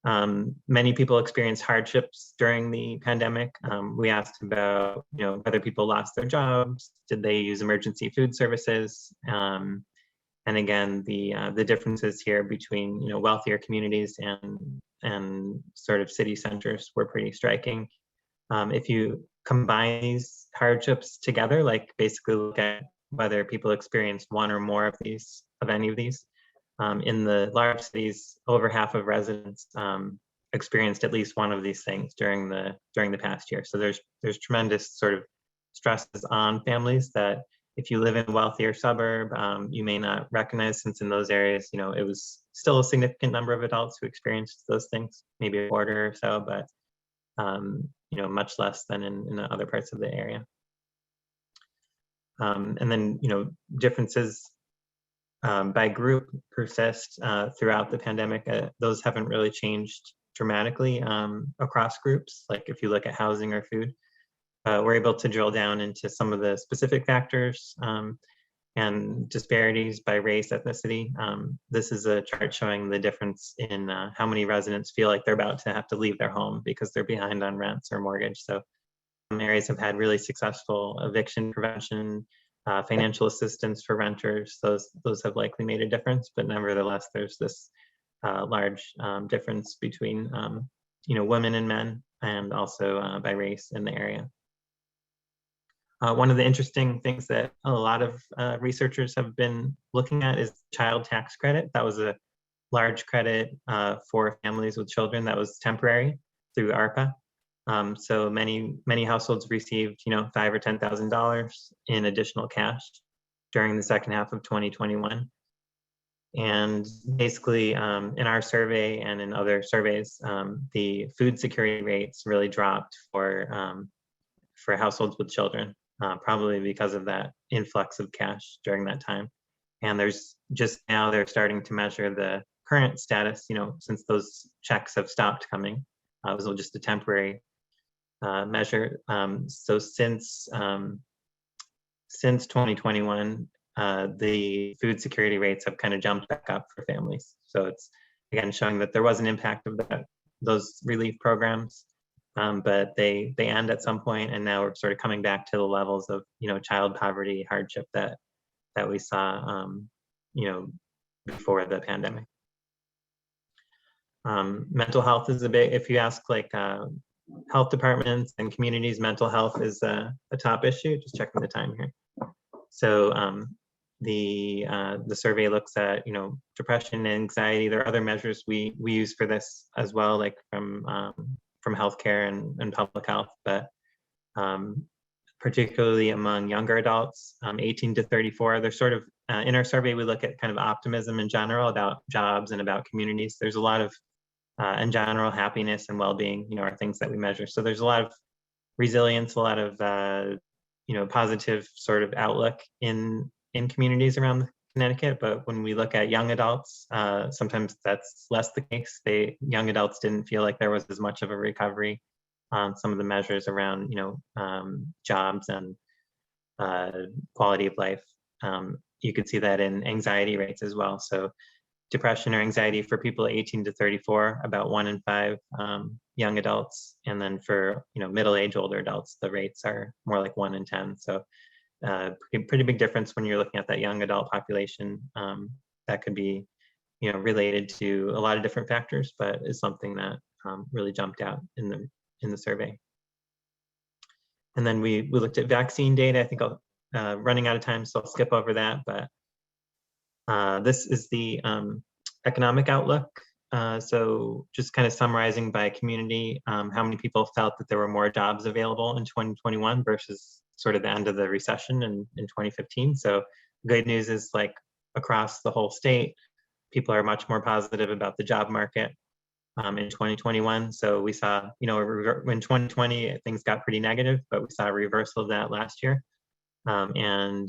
Many people experienced hardships during the pandemic. We asked about, whether people lost their jobs, did they use emergency food services, and again, the differences here between wealthier communities and sort of city centers were pretty striking. If you combine these hardships together, like basically look at whether people experienced one or more of any of these. In the large cities, over half of residents experienced at least one of these things during the past year. So there's tremendous sort of stresses on families that if you live in a wealthier suburb, you may not recognize, since in those areas, it was still a significant number of adults who experienced those things, maybe a quarter or so, but much less than in other parts of the area. And then, differences by group persist throughout the pandemic. Those haven't really changed dramatically across groups. Like if you look at housing or food, we're able to drill down into some of the specific factors and disparities by race, ethnicity. This is a chart showing the difference in how many residents feel like they're about to have to leave their home because they're behind on rents or mortgage. So some areas have had really successful eviction prevention, financial assistance for renters. Those have likely made a difference, but nevertheless, there's this large difference between women and men, and also by race in the area. One of the interesting things that a lot of researchers have been looking at is child tax credit. That was a large credit for families with children that was temporary through ARPA. So many households received, $5,000 or $10,000 in additional cash during the second half of 2021. And basically, in our survey and in other surveys, the food security rates really dropped for households with children, probably because of that influx of cash during that time. And there's just now they're starting to measure the current status, since those checks have stopped coming. It was just a temporary measure. So since 2021, the food security rates have kind of jumped back up for families. So it's again showing that there was an impact of those relief programs, but they end at some point, and now we're sort of coming back to the levels of child poverty, hardship that we saw before the pandemic. Mental health is a big, if you ask like health departments and communities, mental health is a top issue. Just checking the time here. So the survey looks at depression and anxiety. There are other measures we use for this as well, like from healthcare and public health, but particularly among younger adults, 18 to 34. There's sort of in our survey we look at kind of optimism in general about jobs and about communities. There's a lot of in general happiness and well-being, are things that we measure. So there's a lot of resilience, a lot of positive sort of outlook in communities around Connecticut. But when we look at young adults, sometimes that's less the case. Young adults didn't feel like there was as much of a recovery on some of the measures around jobs and quality of life. You could see that in anxiety rates as well. So depression or anxiety for people 18 to 34, about 1 in 5 young adults. And then for middle-aged older adults, the rates are more like 1 in 10. So pretty big difference when you're looking at that young adult population. That could be related to a lot of different factors, but is something that really jumped out in the survey. And then we looked at vaccine data. I think I'll running out of time, so I'll skip over that. But this is the economic outlook. So just kind of summarizing by community, how many people felt that there were more jobs available in 2021 versus sort of the end of the recession in 2015. So good news is like across the whole state, people are much more positive about the job market in 2021. So we saw, in 2020, things got pretty negative, but we saw a reversal of that last year. And,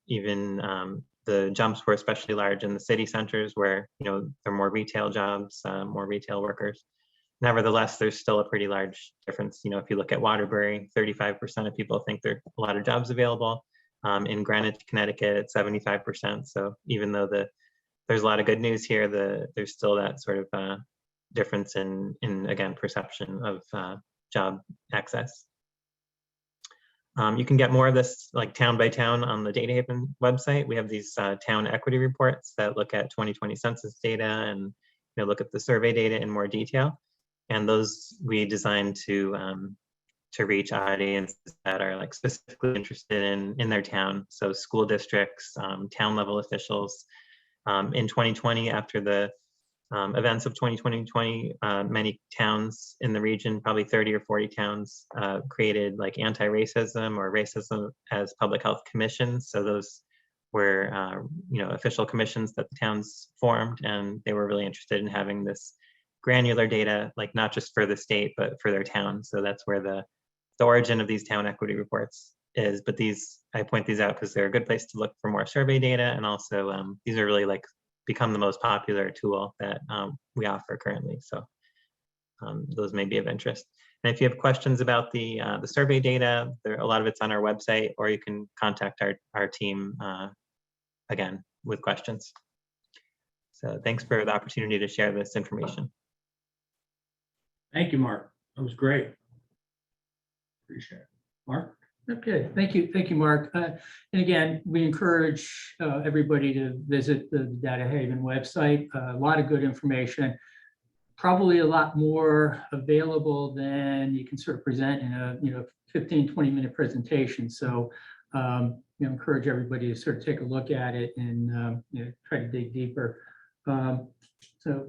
even the jumps were especially large in the city centers where, there are more retail jobs, more retail workers. Nevertheless, there's still a pretty large difference. If you look at Waterbury, 35% of people think there are a lot of jobs available. In Greenwich, Connecticut, it's 75%. So even though there's a lot of good news here, there's still that sort of difference in again, perception of job access. You can get more of this like town by town on the DataHaven website. We have these town equity reports that look at 2020 census data and look at the survey data in more detail. And those we designed to reach audiences that are like specifically interested in their town. So school districts, town level officials. In 2020, after the events of 2020, many towns in the region, probably 30 or 40 towns, created like anti-racism or racism as public health commissions. So those were, official commissions that the towns formed, and they were really interested in having this granular data, like not just for the state, but for their town. So that's where the origin of these town equity reports is, but I point these out because they're a good place to look for more survey data. And also these are really like become the most popular tool that we offer currently. So those may be of interest. And if you have questions about the survey data, a lot of it's on our website, or you can contact our team again with questions. So thanks for the opportunity to share this information. Thank you, Mark. That was great. Appreciate it. Mark? Okay, thank you, Mark. And again, we encourage everybody to visit the DataHaven website. A lot of good information, probably a lot more available than you can sort of present in a 15, 20-minute presentation. So encourage everybody to sort of take a look at it and try to dig deeper. So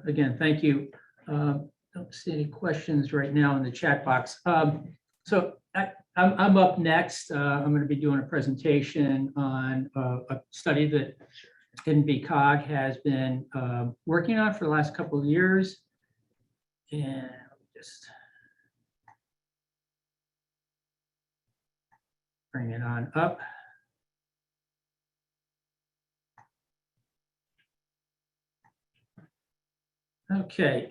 again, thank you. Don't see any questions right now in the chat box. So I'm up next. I'm going to be doing a presentation on a study that NVCOG has been working on for the last couple of years. And just bring it on up. Okay.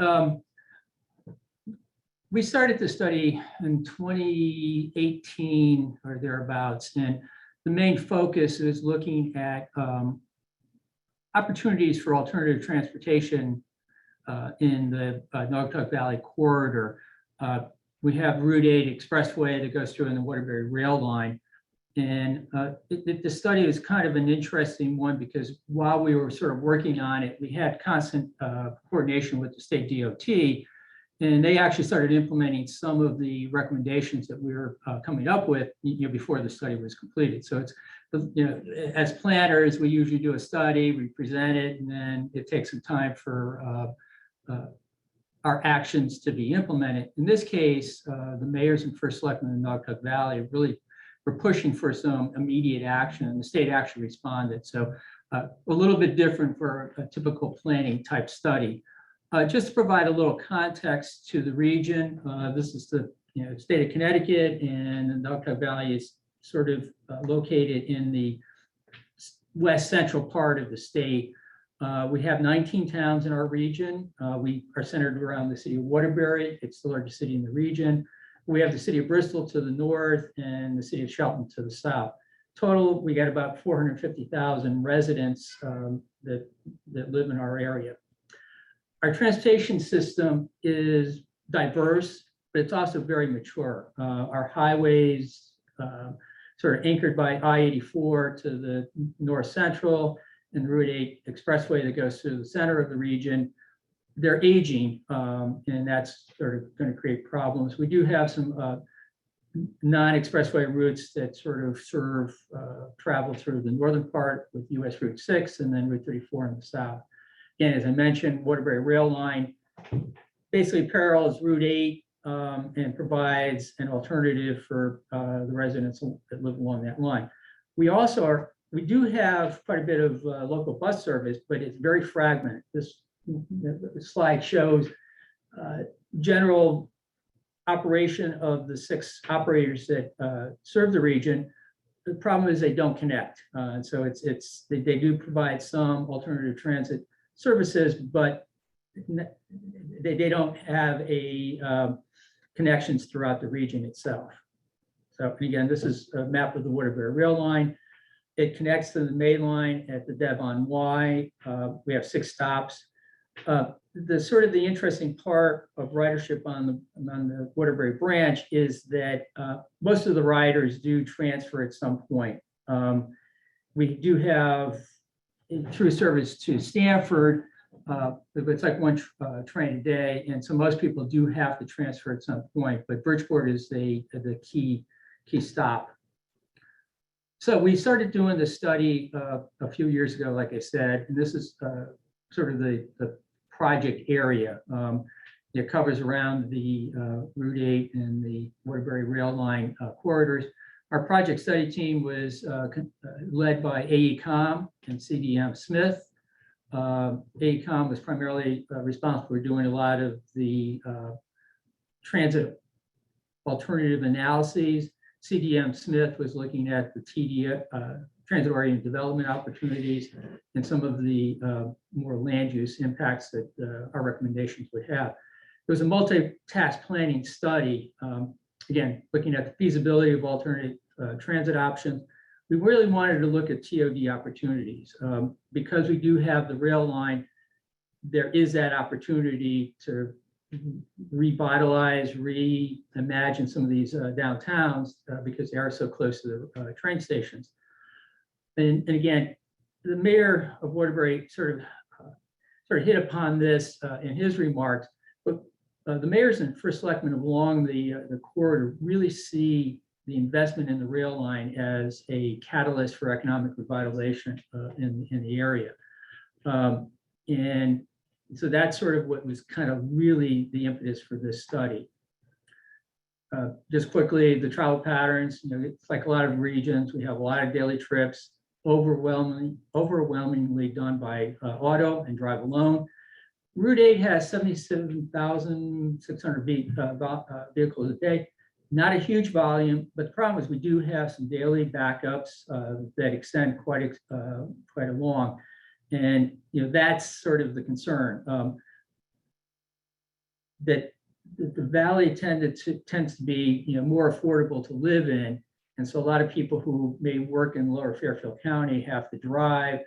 We started the study in 2018 or thereabouts, and the main focus is looking at opportunities for alternative transportation in the Naugatuck+Valley corridor. We have Route 8 expressway that goes through in the Waterbury rail line. And the study is kind of an interesting one because while we were sort of working on it, we had constant coordination with the state DOT. And they actually started implementing some of the recommendations that we were coming up with before the study was completed. So it's, as planners, we usually do a study, we present it, and then it takes some time for our actions to be implemented. In this case, the mayors and first selectmen in Naugatuck+Valley really were pushing for some immediate action, and the state actually responded. So a little bit different for a typical planning type study. Just to provide a little context to the region, this is the state of Connecticut, and the Naugatuck+Valley is sort of located in the west central part of the state. We have 19 towns in our region. We are centered around the city of Waterbury. It's the largest city in the region. We have the city of Bristol to the north and the city of Shelton to the south. Total, we got about 450,000 residents that live in our area. Our transportation system is diverse, but it's also very mature. Our highways sort of anchored by I-84 to the north central and Route 8 expressway that goes through the center of the region. They're aging, and that's sort of going to create problems. We do have some non-expressway routes that sort of serve travel through the northern part with US Route 6 and then Route 34 in the south. Again, as I mentioned, Waterbury rail line basically parallels Route 8 and provides an alternative for the residents that live along that line. We do have quite a bit of local bus service, but it's very fragmented. This slide shows general operation of the 6 operators that serve the region. The problem is they don't connect. And so they do provide some alternative transit services, but they don't have connections throughout the region itself. So again, this is a map of the Waterbury rail line. It connects to the main line at the Devon Y. We have 6 stops. The interesting part of ridership on the Waterbury branch is that most of the riders do transfer at some point. We do have through service to Stanford, it's like one train a day, and so most people do have to transfer at some point. But Bridgeport is the key stop. So we started doing this study a few years ago, like I said, and this is sort of the project area. It covers around the Route 8 and the Waterbury rail line corridors. Our project study team was led by AECOM and CDM Smith. AECOM was primarily responsible for doing a lot of the transit alternative analyses. CDM Smith was looking at the TD, transit-oriented development opportunities and some of the more land use impacts that our recommendations would have. It was a multi-task planning study, again, looking at the feasibility of alternative transit options. We really wanted to look at TOD opportunities. Because we do have the rail line, there is that opportunity to revitalize, reimagine some of these downtowns because they are so close to the train stations. And again, the mayor of Waterbury sort of hit upon this in his remarks, but the mayors and first selectmen along the corridor really see the investment in the rail line as a catalyst for economic revitalization in the area. And so that's sort of what was kind of really the impetus for this study. Just quickly, the travel patterns, it's like a lot of regions, we have a lot of daily trips, overwhelmingly done by auto and drive alone. Route 8 has 77,600 vehicles a day. Not a huge volume, but the problem is we do have some daily backups that extend quite along. And that's sort of the concern, that the valley tends to be more affordable to live in. And so a lot of people who may work in lower Fairfield County have to drive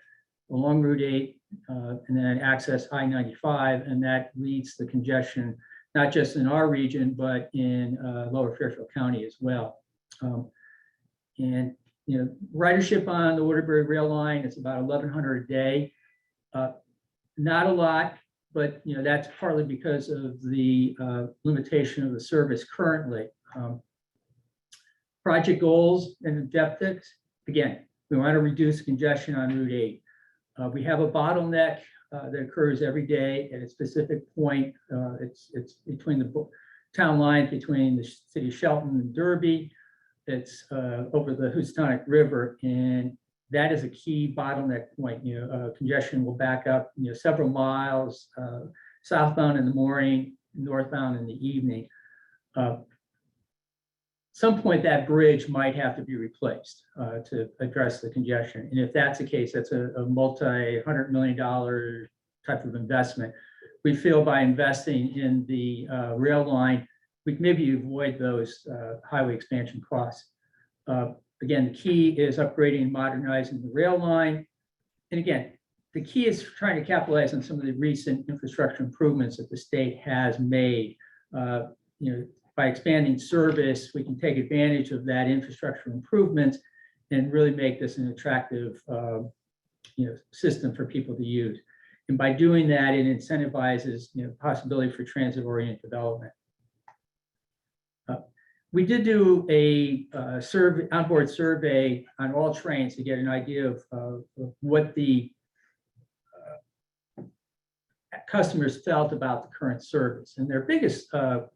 along Route 8 and then access I-95, and that leads to congestion, not just in our region, but in lower Fairfield County as well. And ridership on the Waterbury rail line is about 1,100 a day. Not a lot, but that's partly because of the limitation of the service currently. Project goals and objectives, again, we want to reduce congestion on Route 8. We have a bottleneck that occurs every day at a specific point. It's between the town lines between the city of Shelton and Derby. It's over the Houstonic River, and that is a key bottleneck point. Congestion will back up several miles southbound in the morning, northbound in the evening. Some point that bridge might have to be replaced to address the congestion. And if that's the case, that's a multi-$100 million type of investment. We feel by investing in the rail line, we can maybe avoid those highway expansion costs. Again, the key is upgrading and modernizing the rail line. And again, the key is trying to capitalize on some of the recent infrastructure improvements that the state has made. By expanding service, we can take advantage of that infrastructure improvements and really make this an attractive system for people to use. And by doing that, it incentivizes possibility for transit-oriented development. We did do a onboard survey on all trains to get an idea of what the customers felt about the current service. And their biggest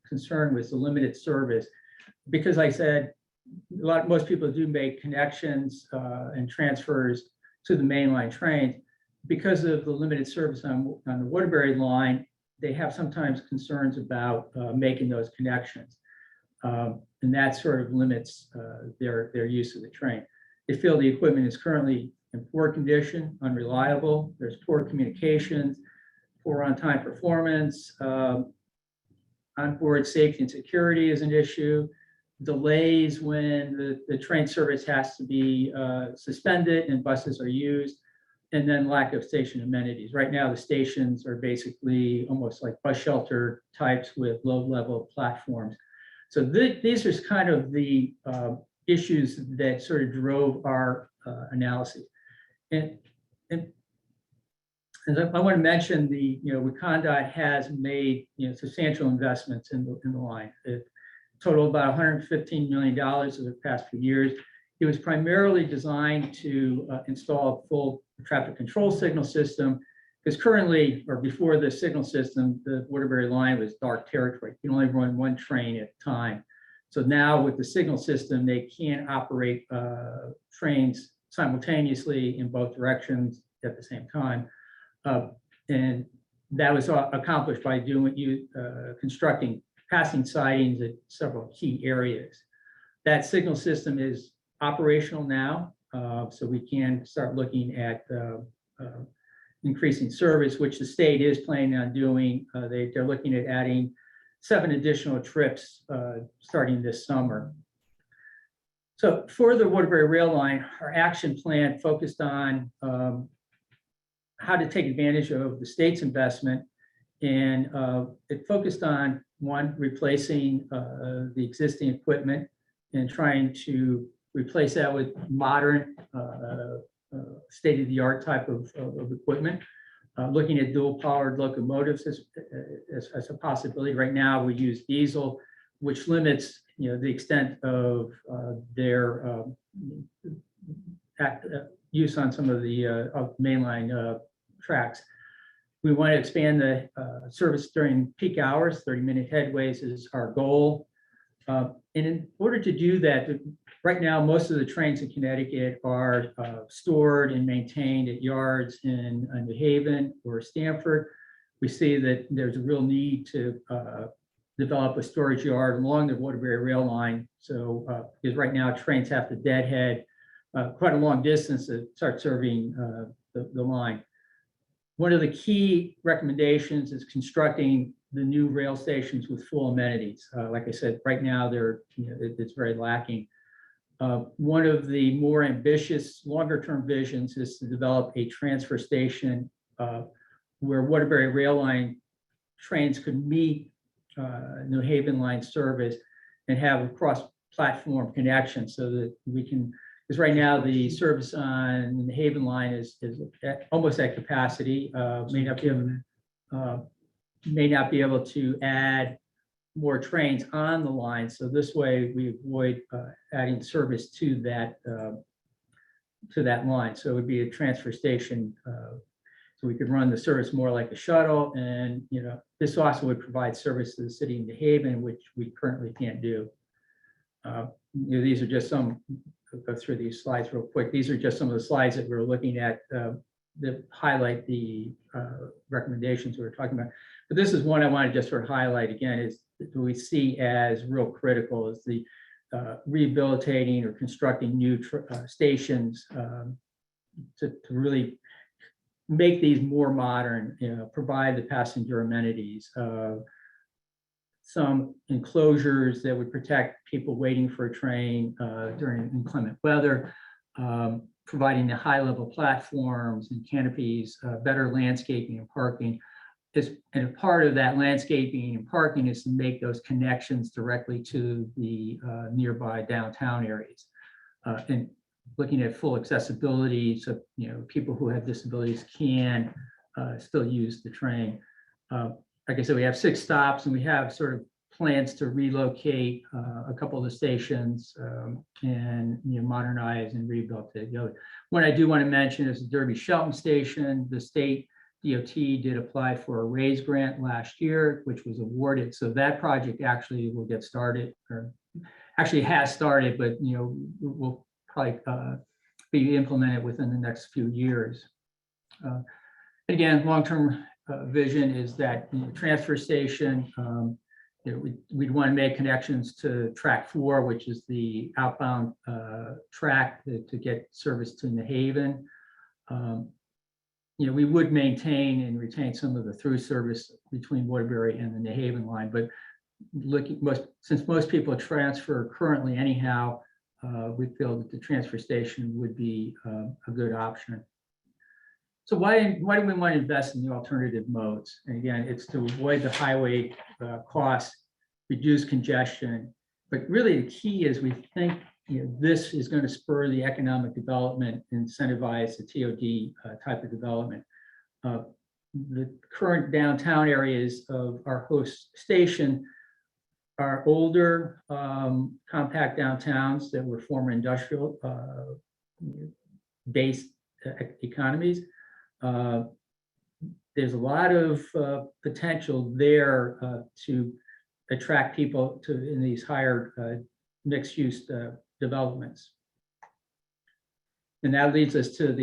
concern was the limited service, because like I said, most people do make connections and transfers to the mainline trains. Because of the limited service on the Waterbury line, they have sometimes concerns about making those connections. And that sort of limits their use of the train. They feel the equipment is currently in poor condition, unreliable, there's poor communications, poor on-time performance, onboard safety and security is an issue, delays when the train service has to be suspended and buses are used, and then lack of station amenities. Right now, the stations are basically almost like bus shelter types with low-level platforms. So these are kind of the issues that sort of drove our analysis. And I want to mention WCONDOT has made substantial investments in the line. It totaled about $115 million over the past few years. It was primarily designed to install a full traffic control signal system, because currently, or before the signal system, the Waterbury line was dark territory. You can only run one train at a time. So now with the signal system, they can operate trains simultaneously in both directions at the same time. And that was accomplished by constructing passing sidings at several key areas. That signal system is operational now, so we can start looking at increasing service, which the state is planning on doing. They're looking at adding 7 additional trips starting this summer. So for the Waterbury rail line, our action plan focused on how to take advantage of the state's investment, and it focused on, one, replacing the existing equipment and trying to replace that with modern state-of-the-art type of equipment. Looking at dual-powered locomotives as a possibility. Right now, we use diesel, which limits, the extent of their use on some of the mainline tracks. We want to expand the service during peak hours. 30-minute headways is our goal. And in order to do that, right now, most of the trains in Connecticut are stored and maintained at yards in New Haven or Stamford. We see that there's a real need to develop a storage yard along the Waterbury rail line. So, because right now trains have to deadhead quite a long distance to start serving the line. One of the key recommendations is constructing the new rail stations with full amenities. Like I said, right now it's very lacking. One of the more ambitious longer-term visions is to develop a transfer station where Waterbury rail line trains could meet New Haven line service and have a cross-platform connection so that we can, because right now the service on the Haven line is almost at capacity. May not be able to add more trains on the line. So this way we avoid adding service to that line. So it would be a transfer station. So we could run the service more like a shuttle, and this also would provide service to the city of New Haven, which we currently can't do. These are just some. I'll go through these slides real quick. These are just some of the slides that we're looking at that highlight the recommendations we were talking about. But this is one I want to just sort of highlight again, is that we see as real critical is the rehabilitating or constructing new stations to really make these more modern, provide the passenger amenities. Some enclosures that would protect people waiting for a train during inclement weather, providing the high-level platforms and canopies, better landscaping and parking. And a part of that landscaping and parking is to make those connections directly to the nearby downtown areas. And looking at full accessibility, so people who have disabilities can still use the train. Like I said, we have 6 stops, and we have sort of plans to relocate a couple of the stations and modernize and rebuild it. What I do want to mention is the Derby Shelton Station. The state DOT did apply for a RAISE grant last year, which was awarded. So that project actually will get started, or actually has started, but will probably be implemented within the next few years. Again, long-term vision is that transfer station, we'd want to make connections to track 4, which is the outbound track to get service to New Haven. We would maintain and retain some of the through service between Waterbury and the New Haven line, but since most people transfer currently anyhow, we feel that the transfer station would be a good option. So why do we want to invest in the alternative modes? And again, it's to avoid the highway costs, reduce congestion, but really the key is we think this is going to spur the economic development, incentivize the TOD type of development. The current downtown areas of our host station are older, compact downtowns that were former industrial based economies. There's a lot of potential there to attract people in these higher mixed-use developments. And that leads us to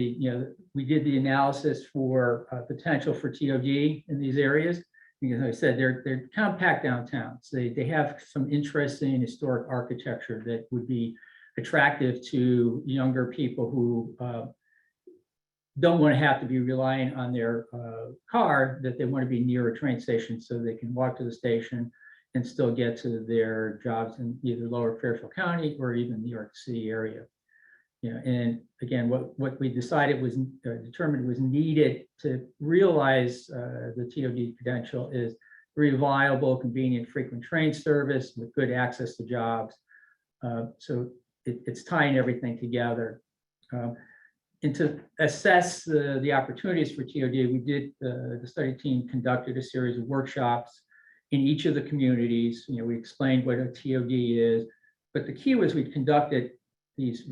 we did the analysis for potential for TOD in these areas. as I said, they're compact downtowns. They have some interesting historic architecture that would be attractive to younger people who don't want to have to be relying on their car, that they want to be near a train station so they can walk to the station and still get to their jobs in either Lower Fairfield County or even New York City area. And again, what we decided was determined was needed to realize the TOD potential is reliable, convenient, frequent train service with good access to jobs. So it's tying everything together. And to assess the opportunities for TOD, we did, the study team conducted a series of workshops in each of the communities. We explained what a TOD is, but the key was we conducted these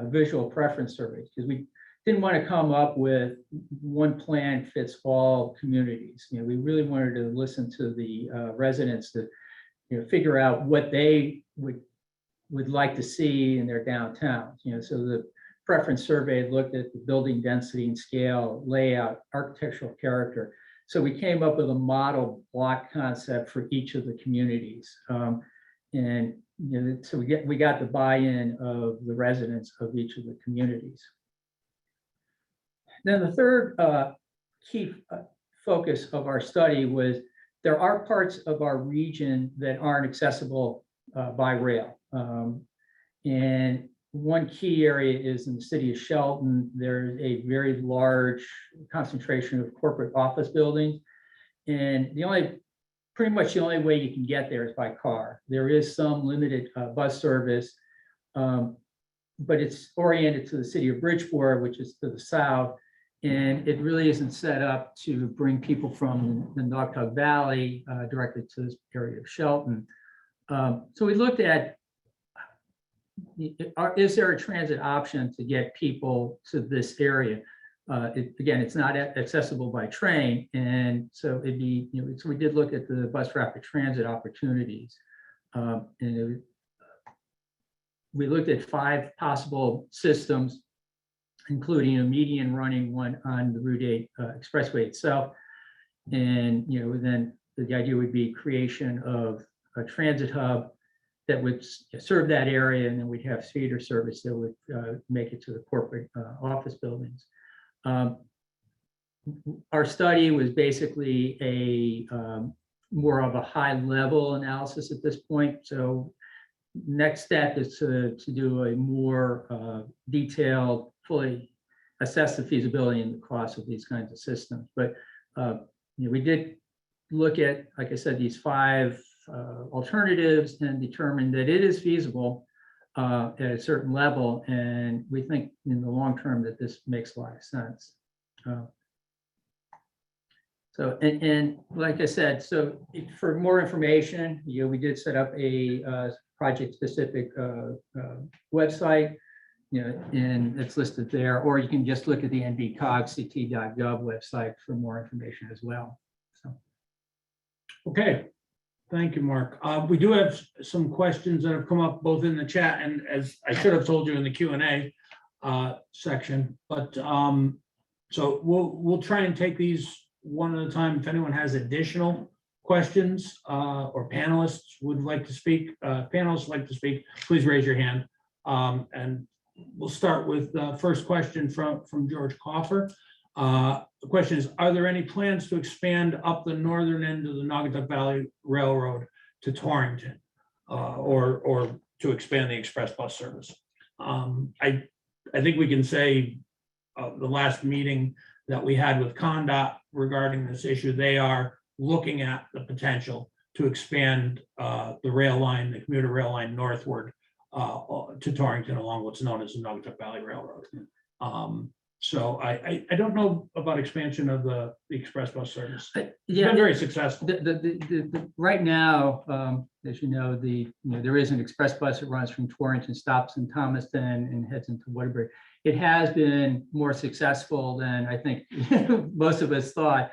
visual preference surveys because we didn't want to come up with one plan fits all communities. We really wanted to listen to the residents to figure out what they would like to see in their downtowns. So the preference survey looked at the building density and scale, layout, architectural character. So we came up with a model block concept for each of the communities. And so we got the buy-in of the residents of each of the communities. Then the third key focus of our study was there are parts of our region that aren't accessible by rail. And one key area is in the city of Shelton. There's a very large concentration of corporate office buildings. And pretty much the only way you can get there is by car. There is some limited bus service, but it's oriented to the city of Bridgeport, which is to the south. And it really isn't set up to bring people from the Naugatuck+Valley directly to this area of Shelton. So we looked at, is there a transit option to get people to this area? Again, it's not accessible by train. And so it'd be, so we did look at the bus rapid transit opportunities. We looked at 5 possible systems, including a median running one on the Route 8 expressway itself. And, then the idea would be creation of a transit hub that would serve that area, and then we'd have feeder service that would make it to the corporate office buildings. Our study was basically a more of a high level analysis at this point. So next step is to do a more detailed, fully assess the feasibility and the cost of these kinds of systems. But we did look at, like I said, these 5 alternatives and determined that it is feasible at a certain level. And we think in the long term that this makes a lot of sense. So, and like I said, so for more information, we did set up a project specific website, and it's listed there, or you can just look at the NVCOG.ct.gov website for more information as well. So. Okay, thank you, Mark. We do have some questions that have come up both in the chat and, as I should have told you, in the Q&A section. But so we'll try and take these one at a time. If anyone has additional questions or panelists would like to speak, please raise your hand. And we'll start with the first question from George Coffer. The question is, are there any plans to expand up the northern end of the Naugatuck+Valley Railroad to Torrington or to expand the express bus service? I think we can say the last meeting that we had with CONDOT regarding this issue, they are looking at the potential to expand the rail line, the commuter rail line northward to Torrington along what's known as the Naugatuck+Valley Railroad. So I don't know about expansion of the express bus service. It's been very successful. Right now, as you know, there is an express bus that runs from Torrington, stops in Thomaston, and heads into Waterbury. It has been more successful than I think most of us thought.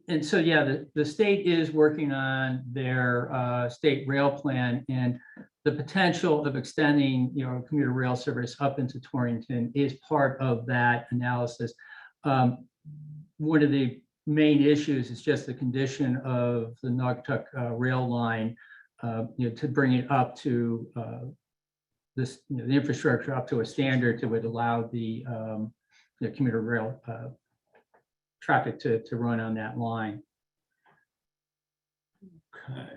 And so, yeah, the state is working on their state rail plan, and the potential of extending, commuter rail service up into Torrington is part of that analysis. One of the main issues is just the condition of the Naugatuck rail line, to bring it up to this, the infrastructure up to a standard that would allow the commuter rail traffic to run on that line. Okay.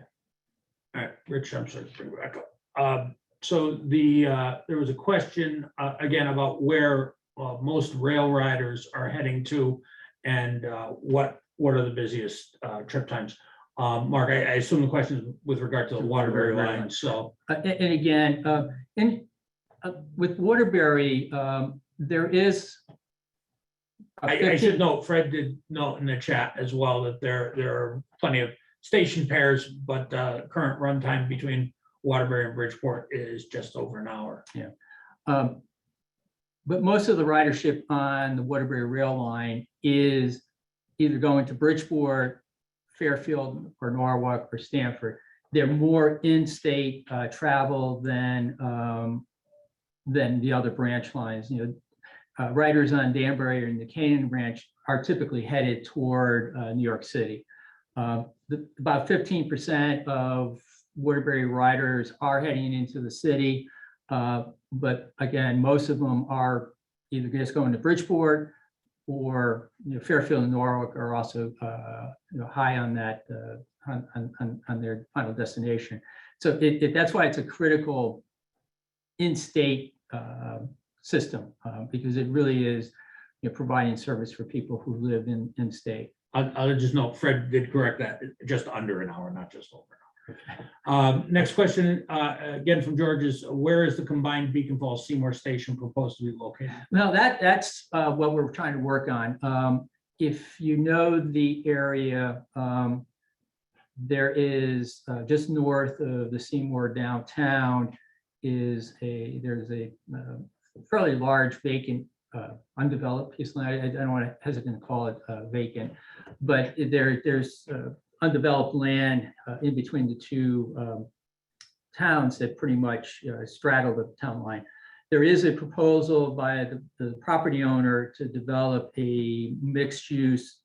All right, Rich, I'm sorry to bring it back up. So there was a question again about where most rail riders are heading to and what are the busiest trip times. Mark, I assume the question is with regard to the Waterbury line, so. And again, with Waterbury, there is. I should note, Fred did note in the chat as well that there are plenty of station pairs, but current runtime between Waterbury and Bridgeport is just over an hour. Yeah. But most of the ridership on the Waterbury rail line is either going to Bridgeport, Fairfield, or Norwalk, or Stamford. They're more in-state travel than the other branch lines. Riders on Danbury or the Canaan branch are typically headed toward New York City. About 15% of Waterbury riders are heading into the city, but again, most of them are either just going to Bridgeport or Fairfield and Norwalk are also high on that on their final destination. So that's why it's a critical in-state system because it really is providing service for people who live in state. I'll just note, Fred did correct that, just under an hour, not just over an hour. Next question, again from George, is where is the combined Beacon Falls Seymour station proposed to be located? Well, that's what we're trying to work on. If you know the area, there is just north of the Seymour downtown there's a fairly large vacant undeveloped piece of land. I don't want to hesitate to call it vacant, but there's undeveloped land in between the two towns that pretty much straddle the town line. There is a proposal by the property owner to develop a mixed-use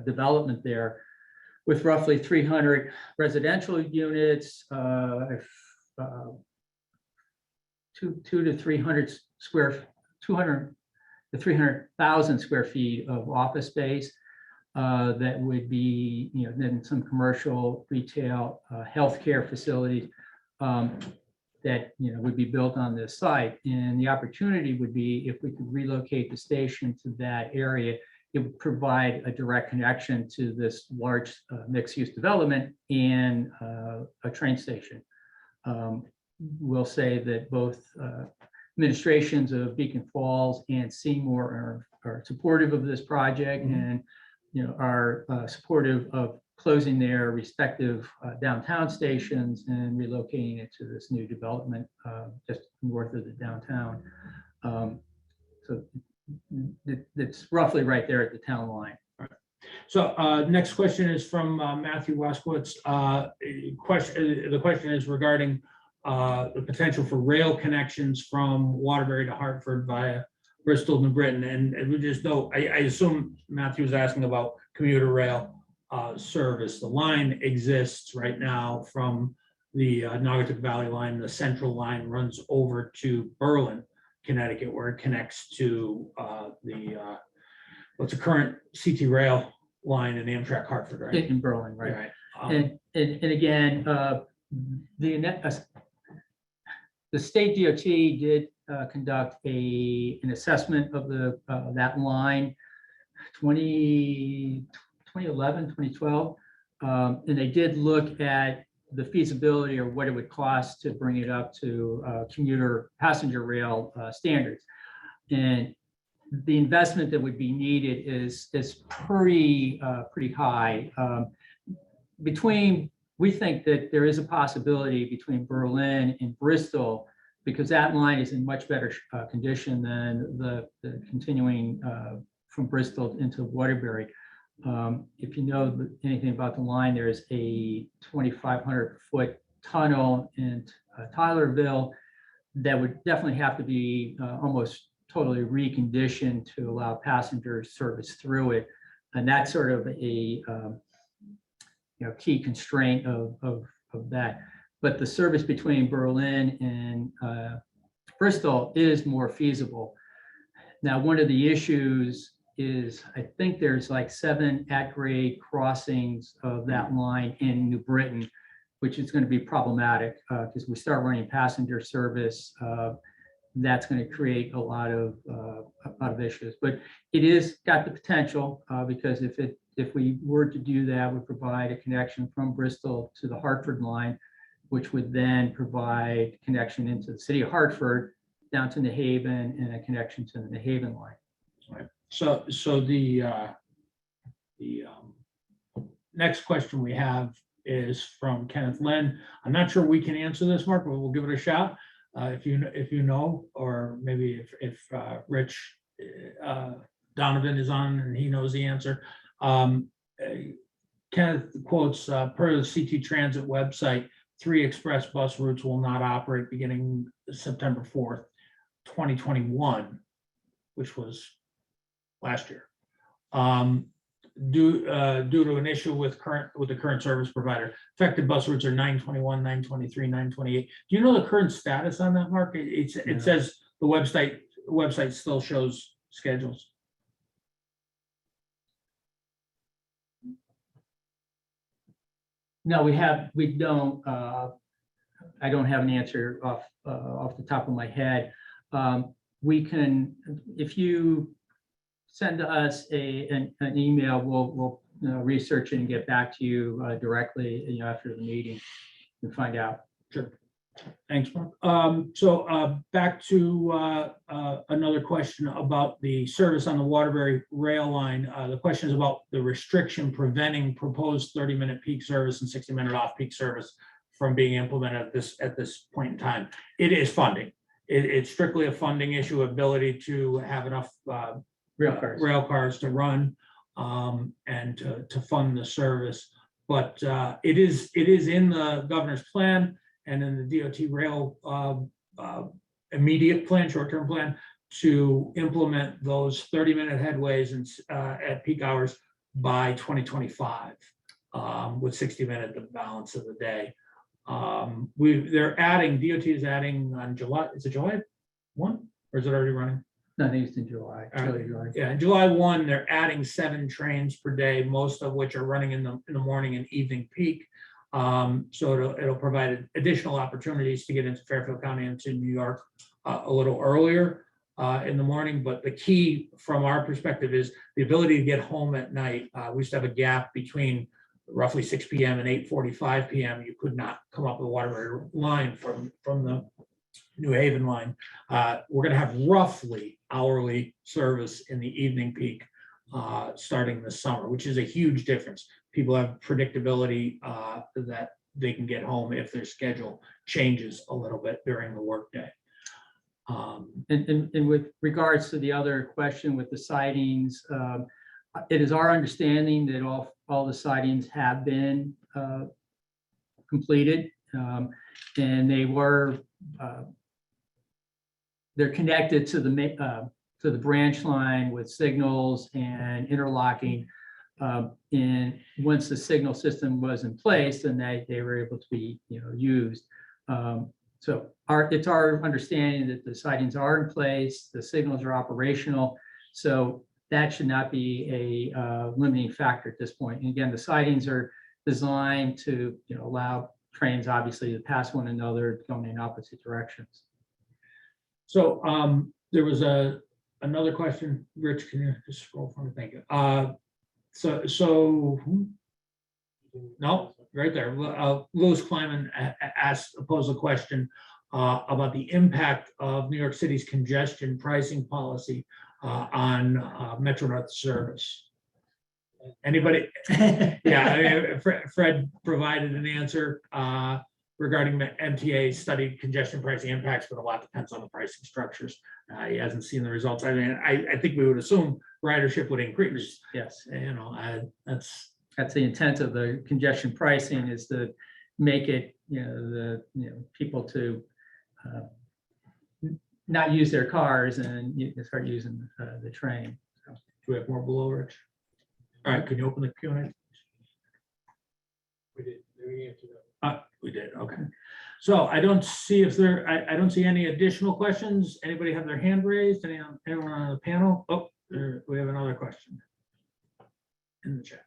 development there with roughly 300 residential units, 200 to 300,000 square feet of office space that would be, then some commercial, retail, healthcare facilities that would be built on this site. And the opportunity would be if we could relocate the station to that area, it would provide a direct connection to this large mixed-use development and a train station. We'll say that both administrations of Beacon Falls and Seymour are supportive of this project and are supportive of closing their respective downtown stations and relocating it to this new development just north of the downtown. So it's roughly right there at the town line. So next question is from Matthew Waskowitz. The question is regarding the potential for rail connections from Waterbury to Hartford via Bristol, New Britain. And we just know, I assume Matthew was asking about commuter rail service. The line exists right now from the Naugatuck+Valley line. The central line runs over to Berlin, Connecticut, where it connects to what's the current CT rail line in Amtrak Hartford, right? In Berlin, right? Right. And again, the state DOT did conduct an assessment of that line 2011, 2012. And they did look at the feasibility or what it would cost to bring it up to commuter passenger rail standards. And the investment that would be needed is pretty high. We think that there is a possibility between Berlin and Bristol, because that line is in much better condition than the continuing from Bristol into Waterbury. If you know anything about the line, there's a 2,500-foot tunnel in Tylerville that would definitely have to be almost totally reconditioned to allow passenger service through it. And that's sort of a key constraint of that. But the service between Berlin and Bristol is more feasible. Now, one of the issues is I think there's like 7 at-grade crossings of that line in New Britain, which is going to be problematic because we start running passenger service. That's going to create a lot of issues. But it is got the potential because if we were to do that, we provide a connection from Bristol to the Hartford line, which would then provide connection into the city of Hartford, down to New Haven, and a connection to the New Haven line. Right. So the next question we have is from Kenneth Lynn. I'm not sure we can answer this, Mark, but we'll give it a shot. If you know, or maybe if Rich Donovan is on and he knows the answer. Kenneth quotes, per the CT Transit website, 3 express bus routes will not operate beginning September 4th, 2021, which was last year, due to an issue with the current service provider. Affected bus routes are 921, 923, 928. Do you know the current status on that, Mark? It says the website still shows schedules. No, we don't. I don't have an answer off the top of my head. We can, if you send us an email, we'll research it and get back to you directly, after the meeting and find out. Sure. Thanks, Mark. So back to another question about the service on the Waterbury rail line. The question is about the restriction preventing proposed 30-minute peak service and 60-minute off-peak service from being implemented at this point in time. It is funding. It's strictly a funding issue, ability to have enough rail cars to run and to fund the service. But it is in the governor's plan and in the DOT rail immediate plan, short-term plan, to implement those 30-minute headways and at peak hours by 2025, with 60-minute the balance of the day. They're adding, DOT is adding on July, is it July 1 or is it already running? No, I think it's in July. Early July. Yeah, July 1, they're adding 7 trains per day, most of which are running in the morning and evening peak. So it'll provide additional opportunities to get into Fairfield County and to New York a little earlier in the morning. But the key from our perspective is the ability to get home at night. We used to have a gap between roughly 6 p.m. and 8:45 p.m. You could not come up with a Waterbury line from the New Haven line. We're going to have roughly hourly service in the evening peak starting this summer, which is a huge difference. People have predictability that they can get home if their schedule changes a little bit during the workday. And with regards to the other question with the sightings, it is our understanding that all the sightings have been completed, and they're connected to the branch line with signals and interlocking. And once the signal system was in place, then they were able to be used. So it's our understanding that the sightings are in place, the signals are operational. So that should not be a limiting factor at this point. And again, the sightings are designed to allow trains obviously to pass one another going in opposite directions. So there was another question. Rich, can you just scroll for me? Thank you. So no, right there. Louis Kleiman posed a question about the impact of New York City's congestion pricing policy on Metro North service. Anybody? Yeah, I mean, Fred provided an answer regarding the MTA studied congestion pricing impacts, but a lot depends on the pricing structures. He hasn't seen the results. I mean, I think we would assume ridership would increase. Yes, That's the intent of the congestion pricing, is to make it people to not use their cars and start using the train. So. Do we have more below, Rich? All right, can you open the Q&A? We did, we answered that. We did, okay. So I don't see I don't see any additional questions. Anybody have their hand raised? Anyone on the panel? Oh, we have another question in the chat.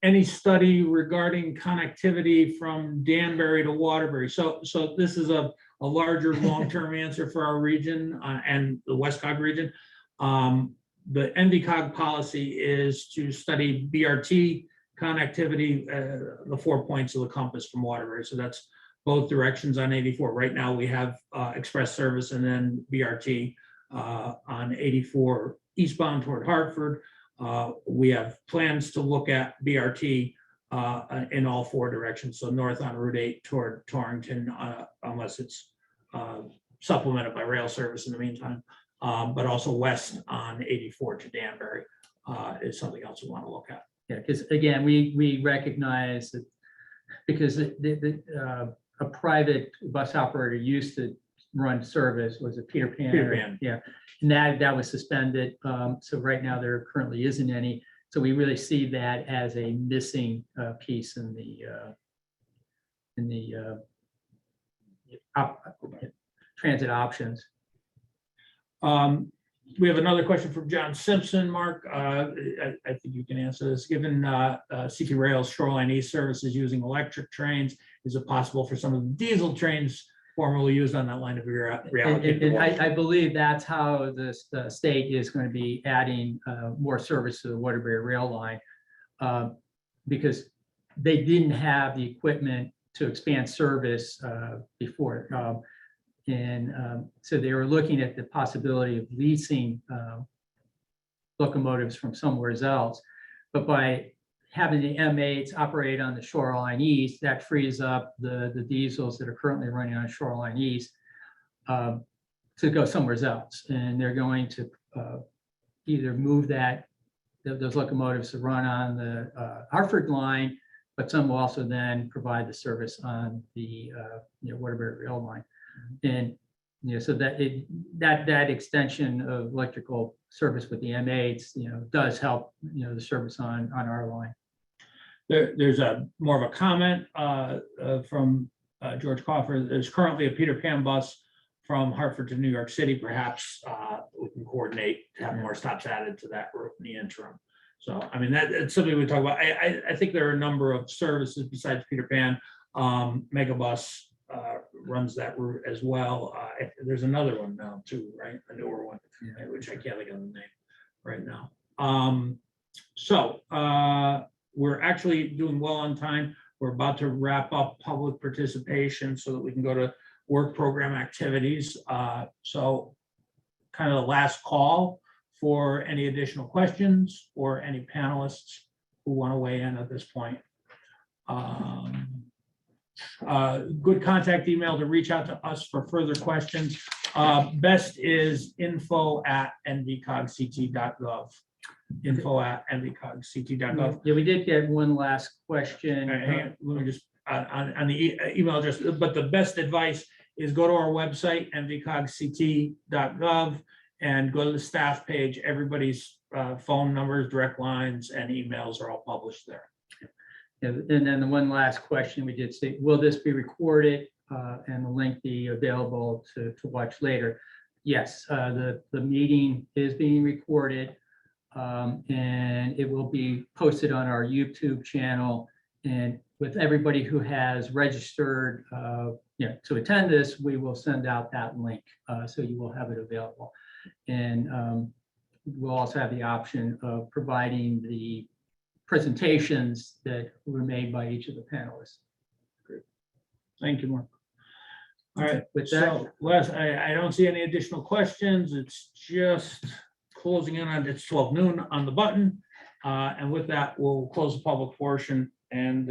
Any study regarding connectivity from Danbury to Waterbury? So this is a larger long-term answer for our region and the WestCog region. The NVCOG policy is to study BRT connectivity, the 4 points of the compass from Waterbury. So that's both directions on 84. Right now we have express service and then BRT on 84 eastbound toward Hartford. We have plans to look at BRT in all 4 directions. So north on Route 8 toward Torrington, unless it's supplemented by rail service in the meantime, but also west on 84 to Danbury is something else we want to look at. Yeah, because again, we recognize that because a private bus operator used to run service was a Peter Pan. Peter Pan. Yeah, and that was suspended. So right now there currently isn't any. So we really see that as a missing piece in the transit options. We have another question from John Simpson. Mark, I think you can answer this. Given CP Rail's Shoreline East services using electric trains, is it possible for some of the diesel trains formerly used on that line to be reallocated? And I believe that's how the state is going to be adding more service to the Waterbury rail line because they didn't have the equipment to expand service before. So they were looking at the possibility of leasing locomotives from somewhere else. But by having the M8s operate on the Shoreline East, that frees up the diesels that are currently running on Shoreline East to go somewhere else. And they're going to either move those locomotives to run on the Hartford line, but some will also then provide the service on the Waterbury rail line. And so that extension of electrical service with the M8s, does help the service on our line. There's more of a comment from George Coffer. There's currently a Peter Pan bus from Hartford to New York City. Perhaps we can coordinate to have more stops added to that route in the interim. So I mean that's something we talk about. I think there are a number of services besides Peter Pan. Megabus runs that route as well. There's another one now too, right? A newer one, which I can't think of the name right now. We're actually doing well on time. We're about to wrap up public participation so that we can go to work program activities. So kind of the last call for any additional questions or any panelists who want to weigh in at this point. Good contact email to reach out to us for further questions. Best is info@nvcogct.gov. info@nvcogct.gov. Yeah, we did get one last question. Hang on, let me just on the email address, but the best advice is go to our website, nvcogct.gov, and go to the staff page. Everybody's phone numbers, direct lines, and emails are all published there. And then the one last question we did say, will this be recorded and the link be available to watch later? Yes, the meeting is being recorded and it will be posted on our YouTube channel. And with everybody who has registered to attend this, we will send out that link. So you will have it available. And we'll also have the option of providing the presentations that were made by each of the panelists. Great. Thank you, Mark. All right, With so Les, I don't see any additional questions. It's just closing in on, it's 12 noon on the button. And with that, we'll close the public portion and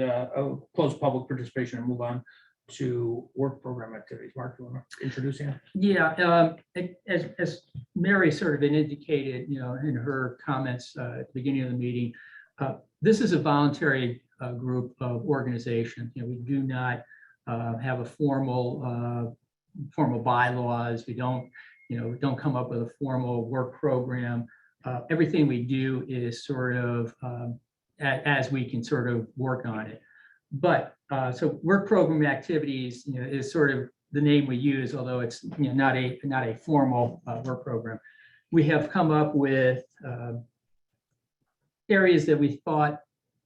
close public participation and move on to work program activities. Mark, you want to introduce him? Yeah, as Mary sort of indicated, in her comments at the beginning of the meeting, this is a voluntary group of organizations. We do not have a formal bylaws. We don't come up with a formal work program. everything we do is sort of as we can sort of work on it. But so work program activities, is sort of the name we use, although it's not a formal work program. We have come up with areas that we thought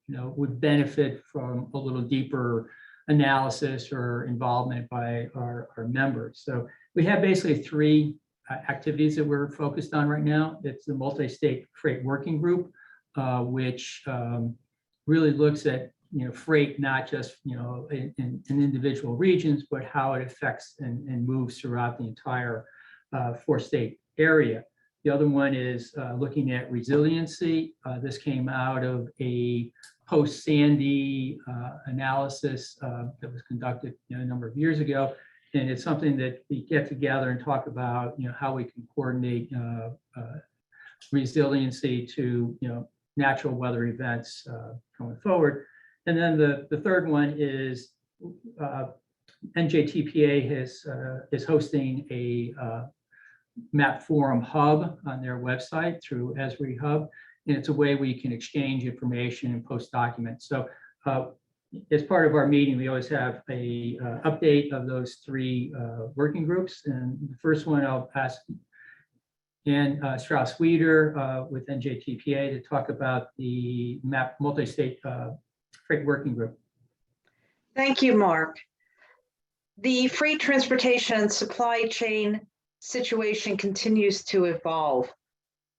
would benefit from a little deeper analysis or involvement by our members. So we have basically three activities that we're focused on right now. It's the multi-state freight working group, which really looks at freight, not just in individual regions, but how it affects and moves throughout the entire 4-state area. The other one is looking at resiliency. This came out of a post-Sandy analysis that was conducted a number of years ago. And it's something that we get together and talk about, how we can coordinate resiliency to, natural weather events going forward. And then the third one is NJTPA is hosting a map forum hub on their website through Esri Hub. And it's a way we can exchange information and post documents. So as part of our meeting, we always have a update of those three working groups. And the first one I'll ask Ann Strauss-Weeder with NJTPA to talk about the map multi-state freight working group. Thank you, Mark. The freight transportation and supply chain situation continues to evolve.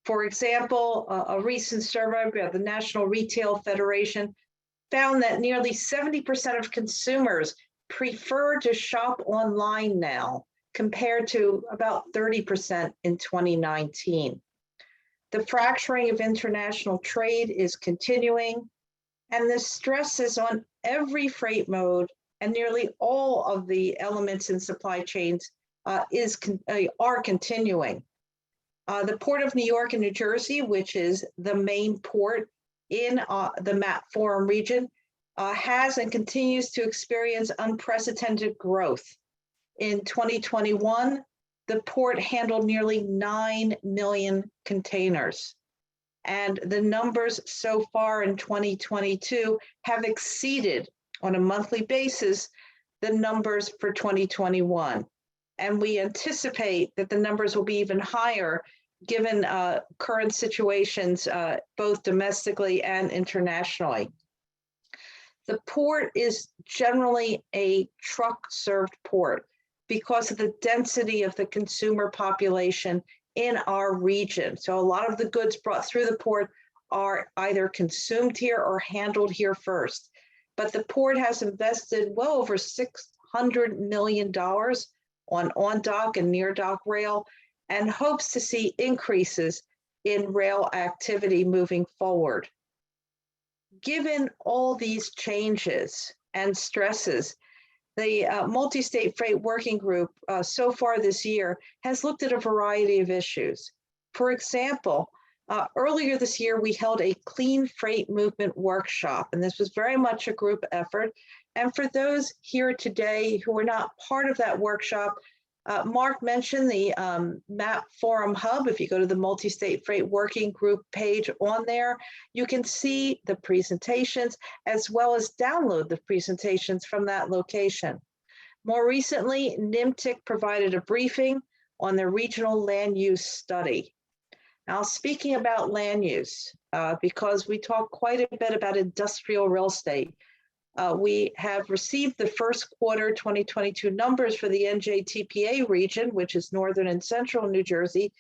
For example, a recent survey by the National Retail Federation found that nearly 70% of consumers prefer to shop online now, compared to about 30% in 2019. The fracturing of international trade is continuing, and the stress is on every freight mode, and nearly all of the elements in supply chains are continuing. The Port of New York and New Jersey, which is the main port in the MAP Forum region, has and continues to experience unprecedented growth. In 2021, the port handled nearly 9 million containers. And the numbers so far in 2022 have exceeded on a monthly basis the numbers for 2021. And we anticipate that the numbers will be even higher given current situations, both domestically and internationally. The port is generally a truck-served port because of the density of the consumer population in our region. So a lot of the goods brought through the port are either consumed here or handled here first. But the port has invested well over $600 million on dock and near dock rail, and hopes to see increases in rail activity moving forward. Given all these changes and stresses, the multi-state freight working group so far this year has looked at a variety of issues. For example, earlier this year, we held a clean freight movement workshop, and this was very much a group effort. And for those here today who were not part of that workshop, Mark mentioned the MAP Forum Hub. If you go to the Multi-State Freight Working Group page on there, you can see the presentations as well as download the presentations from that location. More recently, NMTIC provided a briefing on the regional land use study. Now, speaking about land use, because we talk quite a bit about industrial real estate, we have received the first quarter 2022 numbers for the NJTPA region, which is northern and central New Jersey,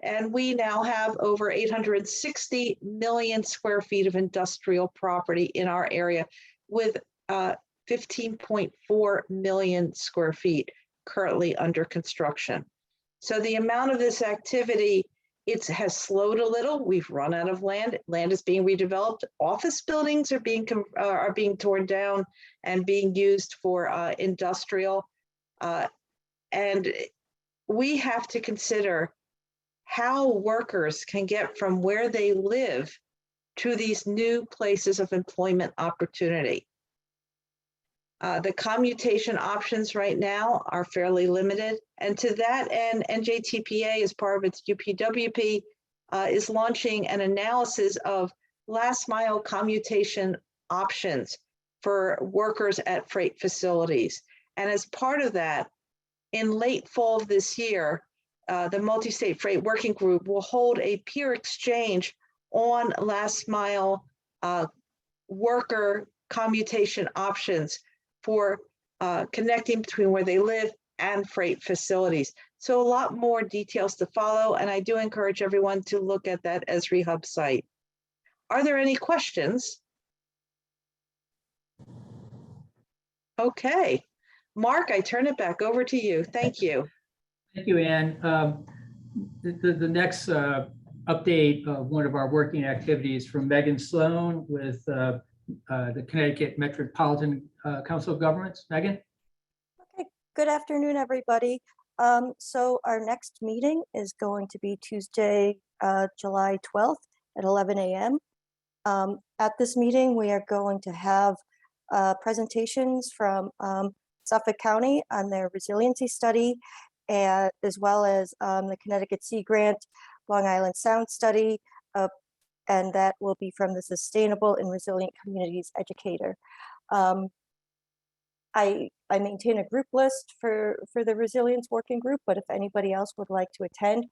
and we now have over 860 million square feet of industrial property in our area, with 15.4 million square feet currently under construction. So the amount of this activity, it has slowed a little. We've run out of land. Land is being redeveloped. Office buildings are being torn down and being used for industrial. And we have to consider how workers can get from where they live to these new places of employment opportunity. The commutation options right now are fairly limited. And to that end, NJTPA, as part of its UPWP, is launching an analysis of last mile commutation options for workers at freight facilities. And as part of that, in late fall of this year, the Multi-State Freight Working Group will hold a peer exchange on last mile worker commutation options for connecting between where they live and freight facilities. So a lot more details to follow, and I do encourage everyone to look at that Esri Hub site. Are there any questions? Okay, Mark, I turn it back over to you. Thank you. Thank you, Ann. The next update of one of our working activities from Megan Sloan with the Connecticut Metropolitan Council of Governments. Megan? Okay, good afternoon, everybody. So our next meeting is going to be Tuesday, July 12th at 11 a.m. At this meeting, we are going to have presentations from Suffolk County on their resiliency study, and as well as the Connecticut Sea Grant Long Island Sound study, and that will be from the Sustainable and Resilient Communities Educator. I maintain a group list for the Resilience Working Group, but if anybody else would like to attend,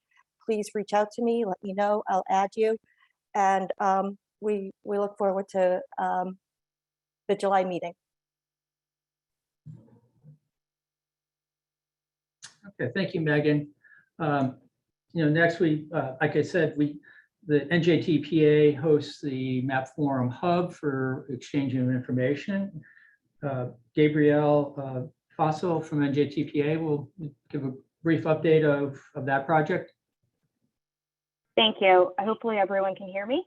please reach out to me, let me know, I'll add you. And we look forward to the July meeting. Okay, thank you, Megan. Next week, like I said, the NJTPA hosts the Map Forum Hub for exchanging of information. Gabrielle Fossil from NJTPA will give a brief update of that project. Thank you. Hopefully everyone can hear me.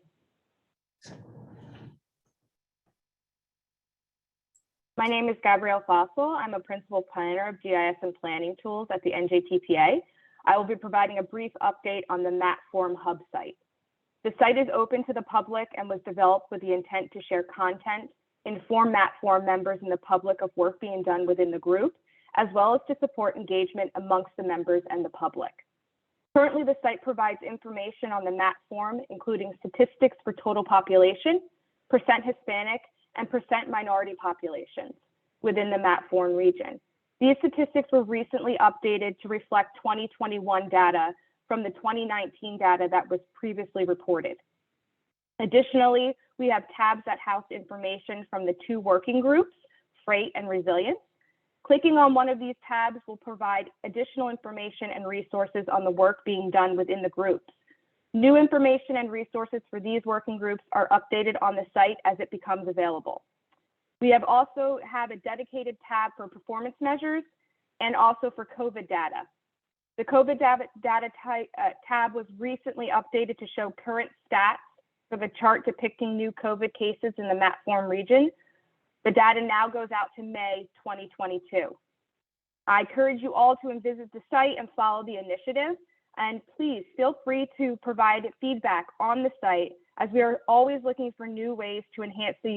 My name is Gabrielle Fossil. I'm a principal planner of GIS and planning tools at the NJTPA. I will be providing a brief update on the Map Forum Hub site. The site is open to the public and was developed with the intent to share content, inform Map Forum members and the public of work being done within the group, as well as to support engagement amongst the members and the public. Currently, the site provides information on the Map Forum, including statistics for total population, percent Hispanic, and percent minority populations within the Map Forum region. These statistics were recently updated to reflect 2021 data from the 2019 data that was previously reported. Additionally, we have tabs that house information from the two working groups, Freight and Resilience. Clicking on one of these tabs will provide additional information and resources on the work being done within the groups. New information and resources for these working groups are updated on the site as it becomes available. We also have a dedicated tab for performance measures and also for COVID data. The COVID data tab was recently updated to show current stats for the chart depicting new COVID cases in the Map Forum region. The data now goes out to May 2022. I encourage you all to visit the site and follow the initiative. And please feel free to provide feedback on the site, as we are always looking for new ways to enhance the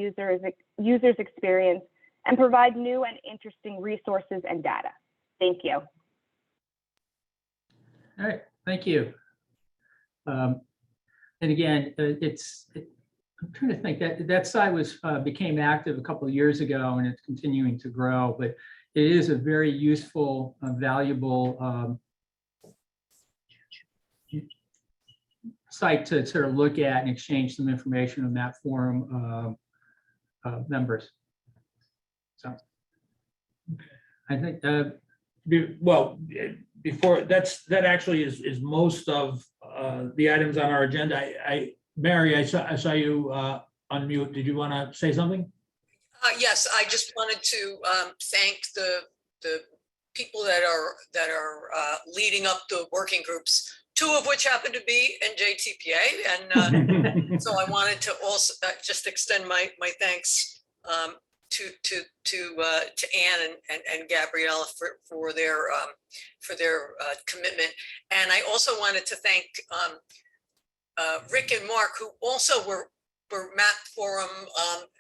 user's experience and provide new and interesting resources and data. Thank you. All right, thank you. And again, I'm trying to think that site became active a couple of years ago, and it's continuing to grow, but it is a very useful, valuable site to sort of look at and exchange some information with Map Forum members. So I think before that actually is most of the items on our agenda. Mary, I saw you unmute. Did you want to say something? Yes, I just wanted to thank the people that are leading up the working groups, two of which happen to be NJTPA, and so I wanted to also just extend my thanks to Ann and Gabrielle for their commitment, and I also wanted to thank Rick and Mark, who also were Map Forum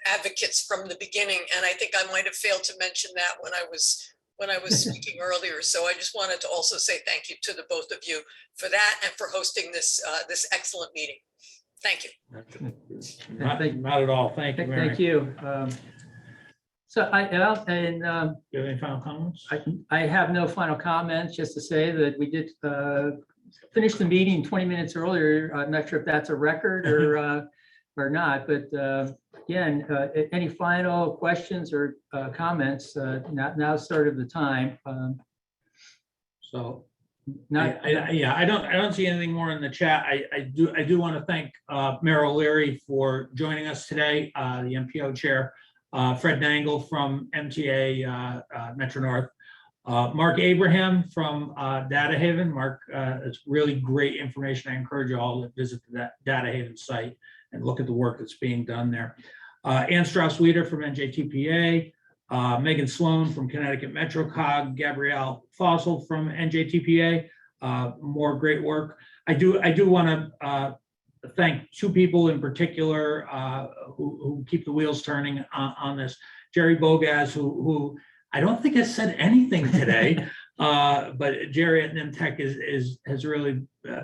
advocates from the beginning, and I think I might have failed to mention that when I was when I was speaking earlier. So I just wanted to also say thank you to the both of you for that and for hosting this, this excellent meeting. Thank you. Not at all. Thank you, Mary. Thank you. So Do you have any final comments? I have no final comments, just to say that we did finish the meeting 20 minutes earlier. I'm not sure if that's a record or not, but again, any final questions or comments, now's sort of the time. So, Not, yeah, I don't see anything more in the chat. I do want to thank Mayor O'Leary for joining us today, the MPO chair, Fred Nangle from MTA Metro North, Mark Abraham from DataHaven. Mark, it's really great information. I encourage you all to visit the DataHaven site and look at the work that's being done there. Ann Strauss-Weeder from NJTPA, Megan Sloan from Connecticut MetroCog, Gabrielle Fossil from NJTPA, more great work. I do want to thank two people in particular who keep the wheels turning on this. Jerry Bogaz, who I don't think has said anything today, but Jerry at NIMTech has really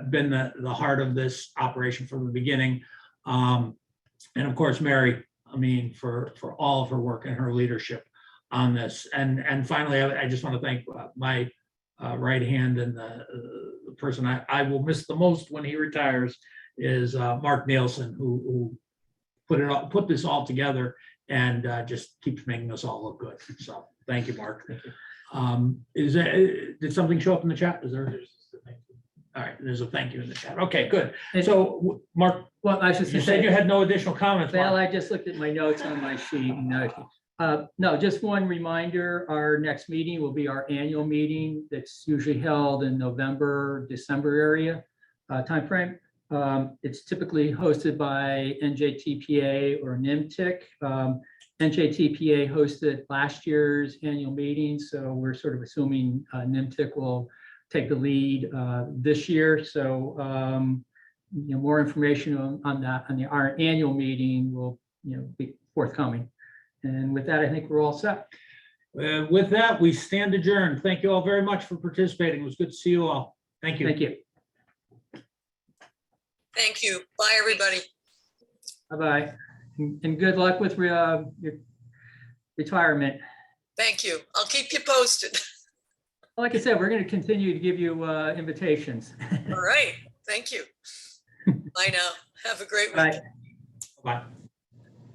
been the heart of this operation from the beginning. And of course, Mary, I mean, for all of her work and her leadership on this. And finally, I just want to thank my right hand and the person I will miss the most when he retires is Mark Nielsen, who put this all together and just keeps making us all look good. So thank you, Mark. Thank you. Did something show up in the chat? Is there? All right, there's a thank you in the chat. Okay, good. So Mark, well, I should you say said you had no additional comments. Well, Mark. I just looked at my notes on my sheet. No, just one reminder, our next meeting will be our annual meeting that's usually held in November, December area timeframe. It's typically hosted by NJTPA or NIMTIC. NJTPA hosted last year's annual meeting, so we're sort of assuming NIMTIC will take the lead this year. So more information on that on our annual meeting will be forthcoming. And with that, I think we're all set. With that, we stand adjourned. Thank you all very much for participating. It was good to see you all. Thank you. Thank you. Thank you. Bye, everybody. Bye-bye. And good luck with your retirement. Thank you. I'll keep you posted. Like I said, we're going to continue to give you invitations. All right. Thank you. Bye now. Have a great week. Bye. Bye.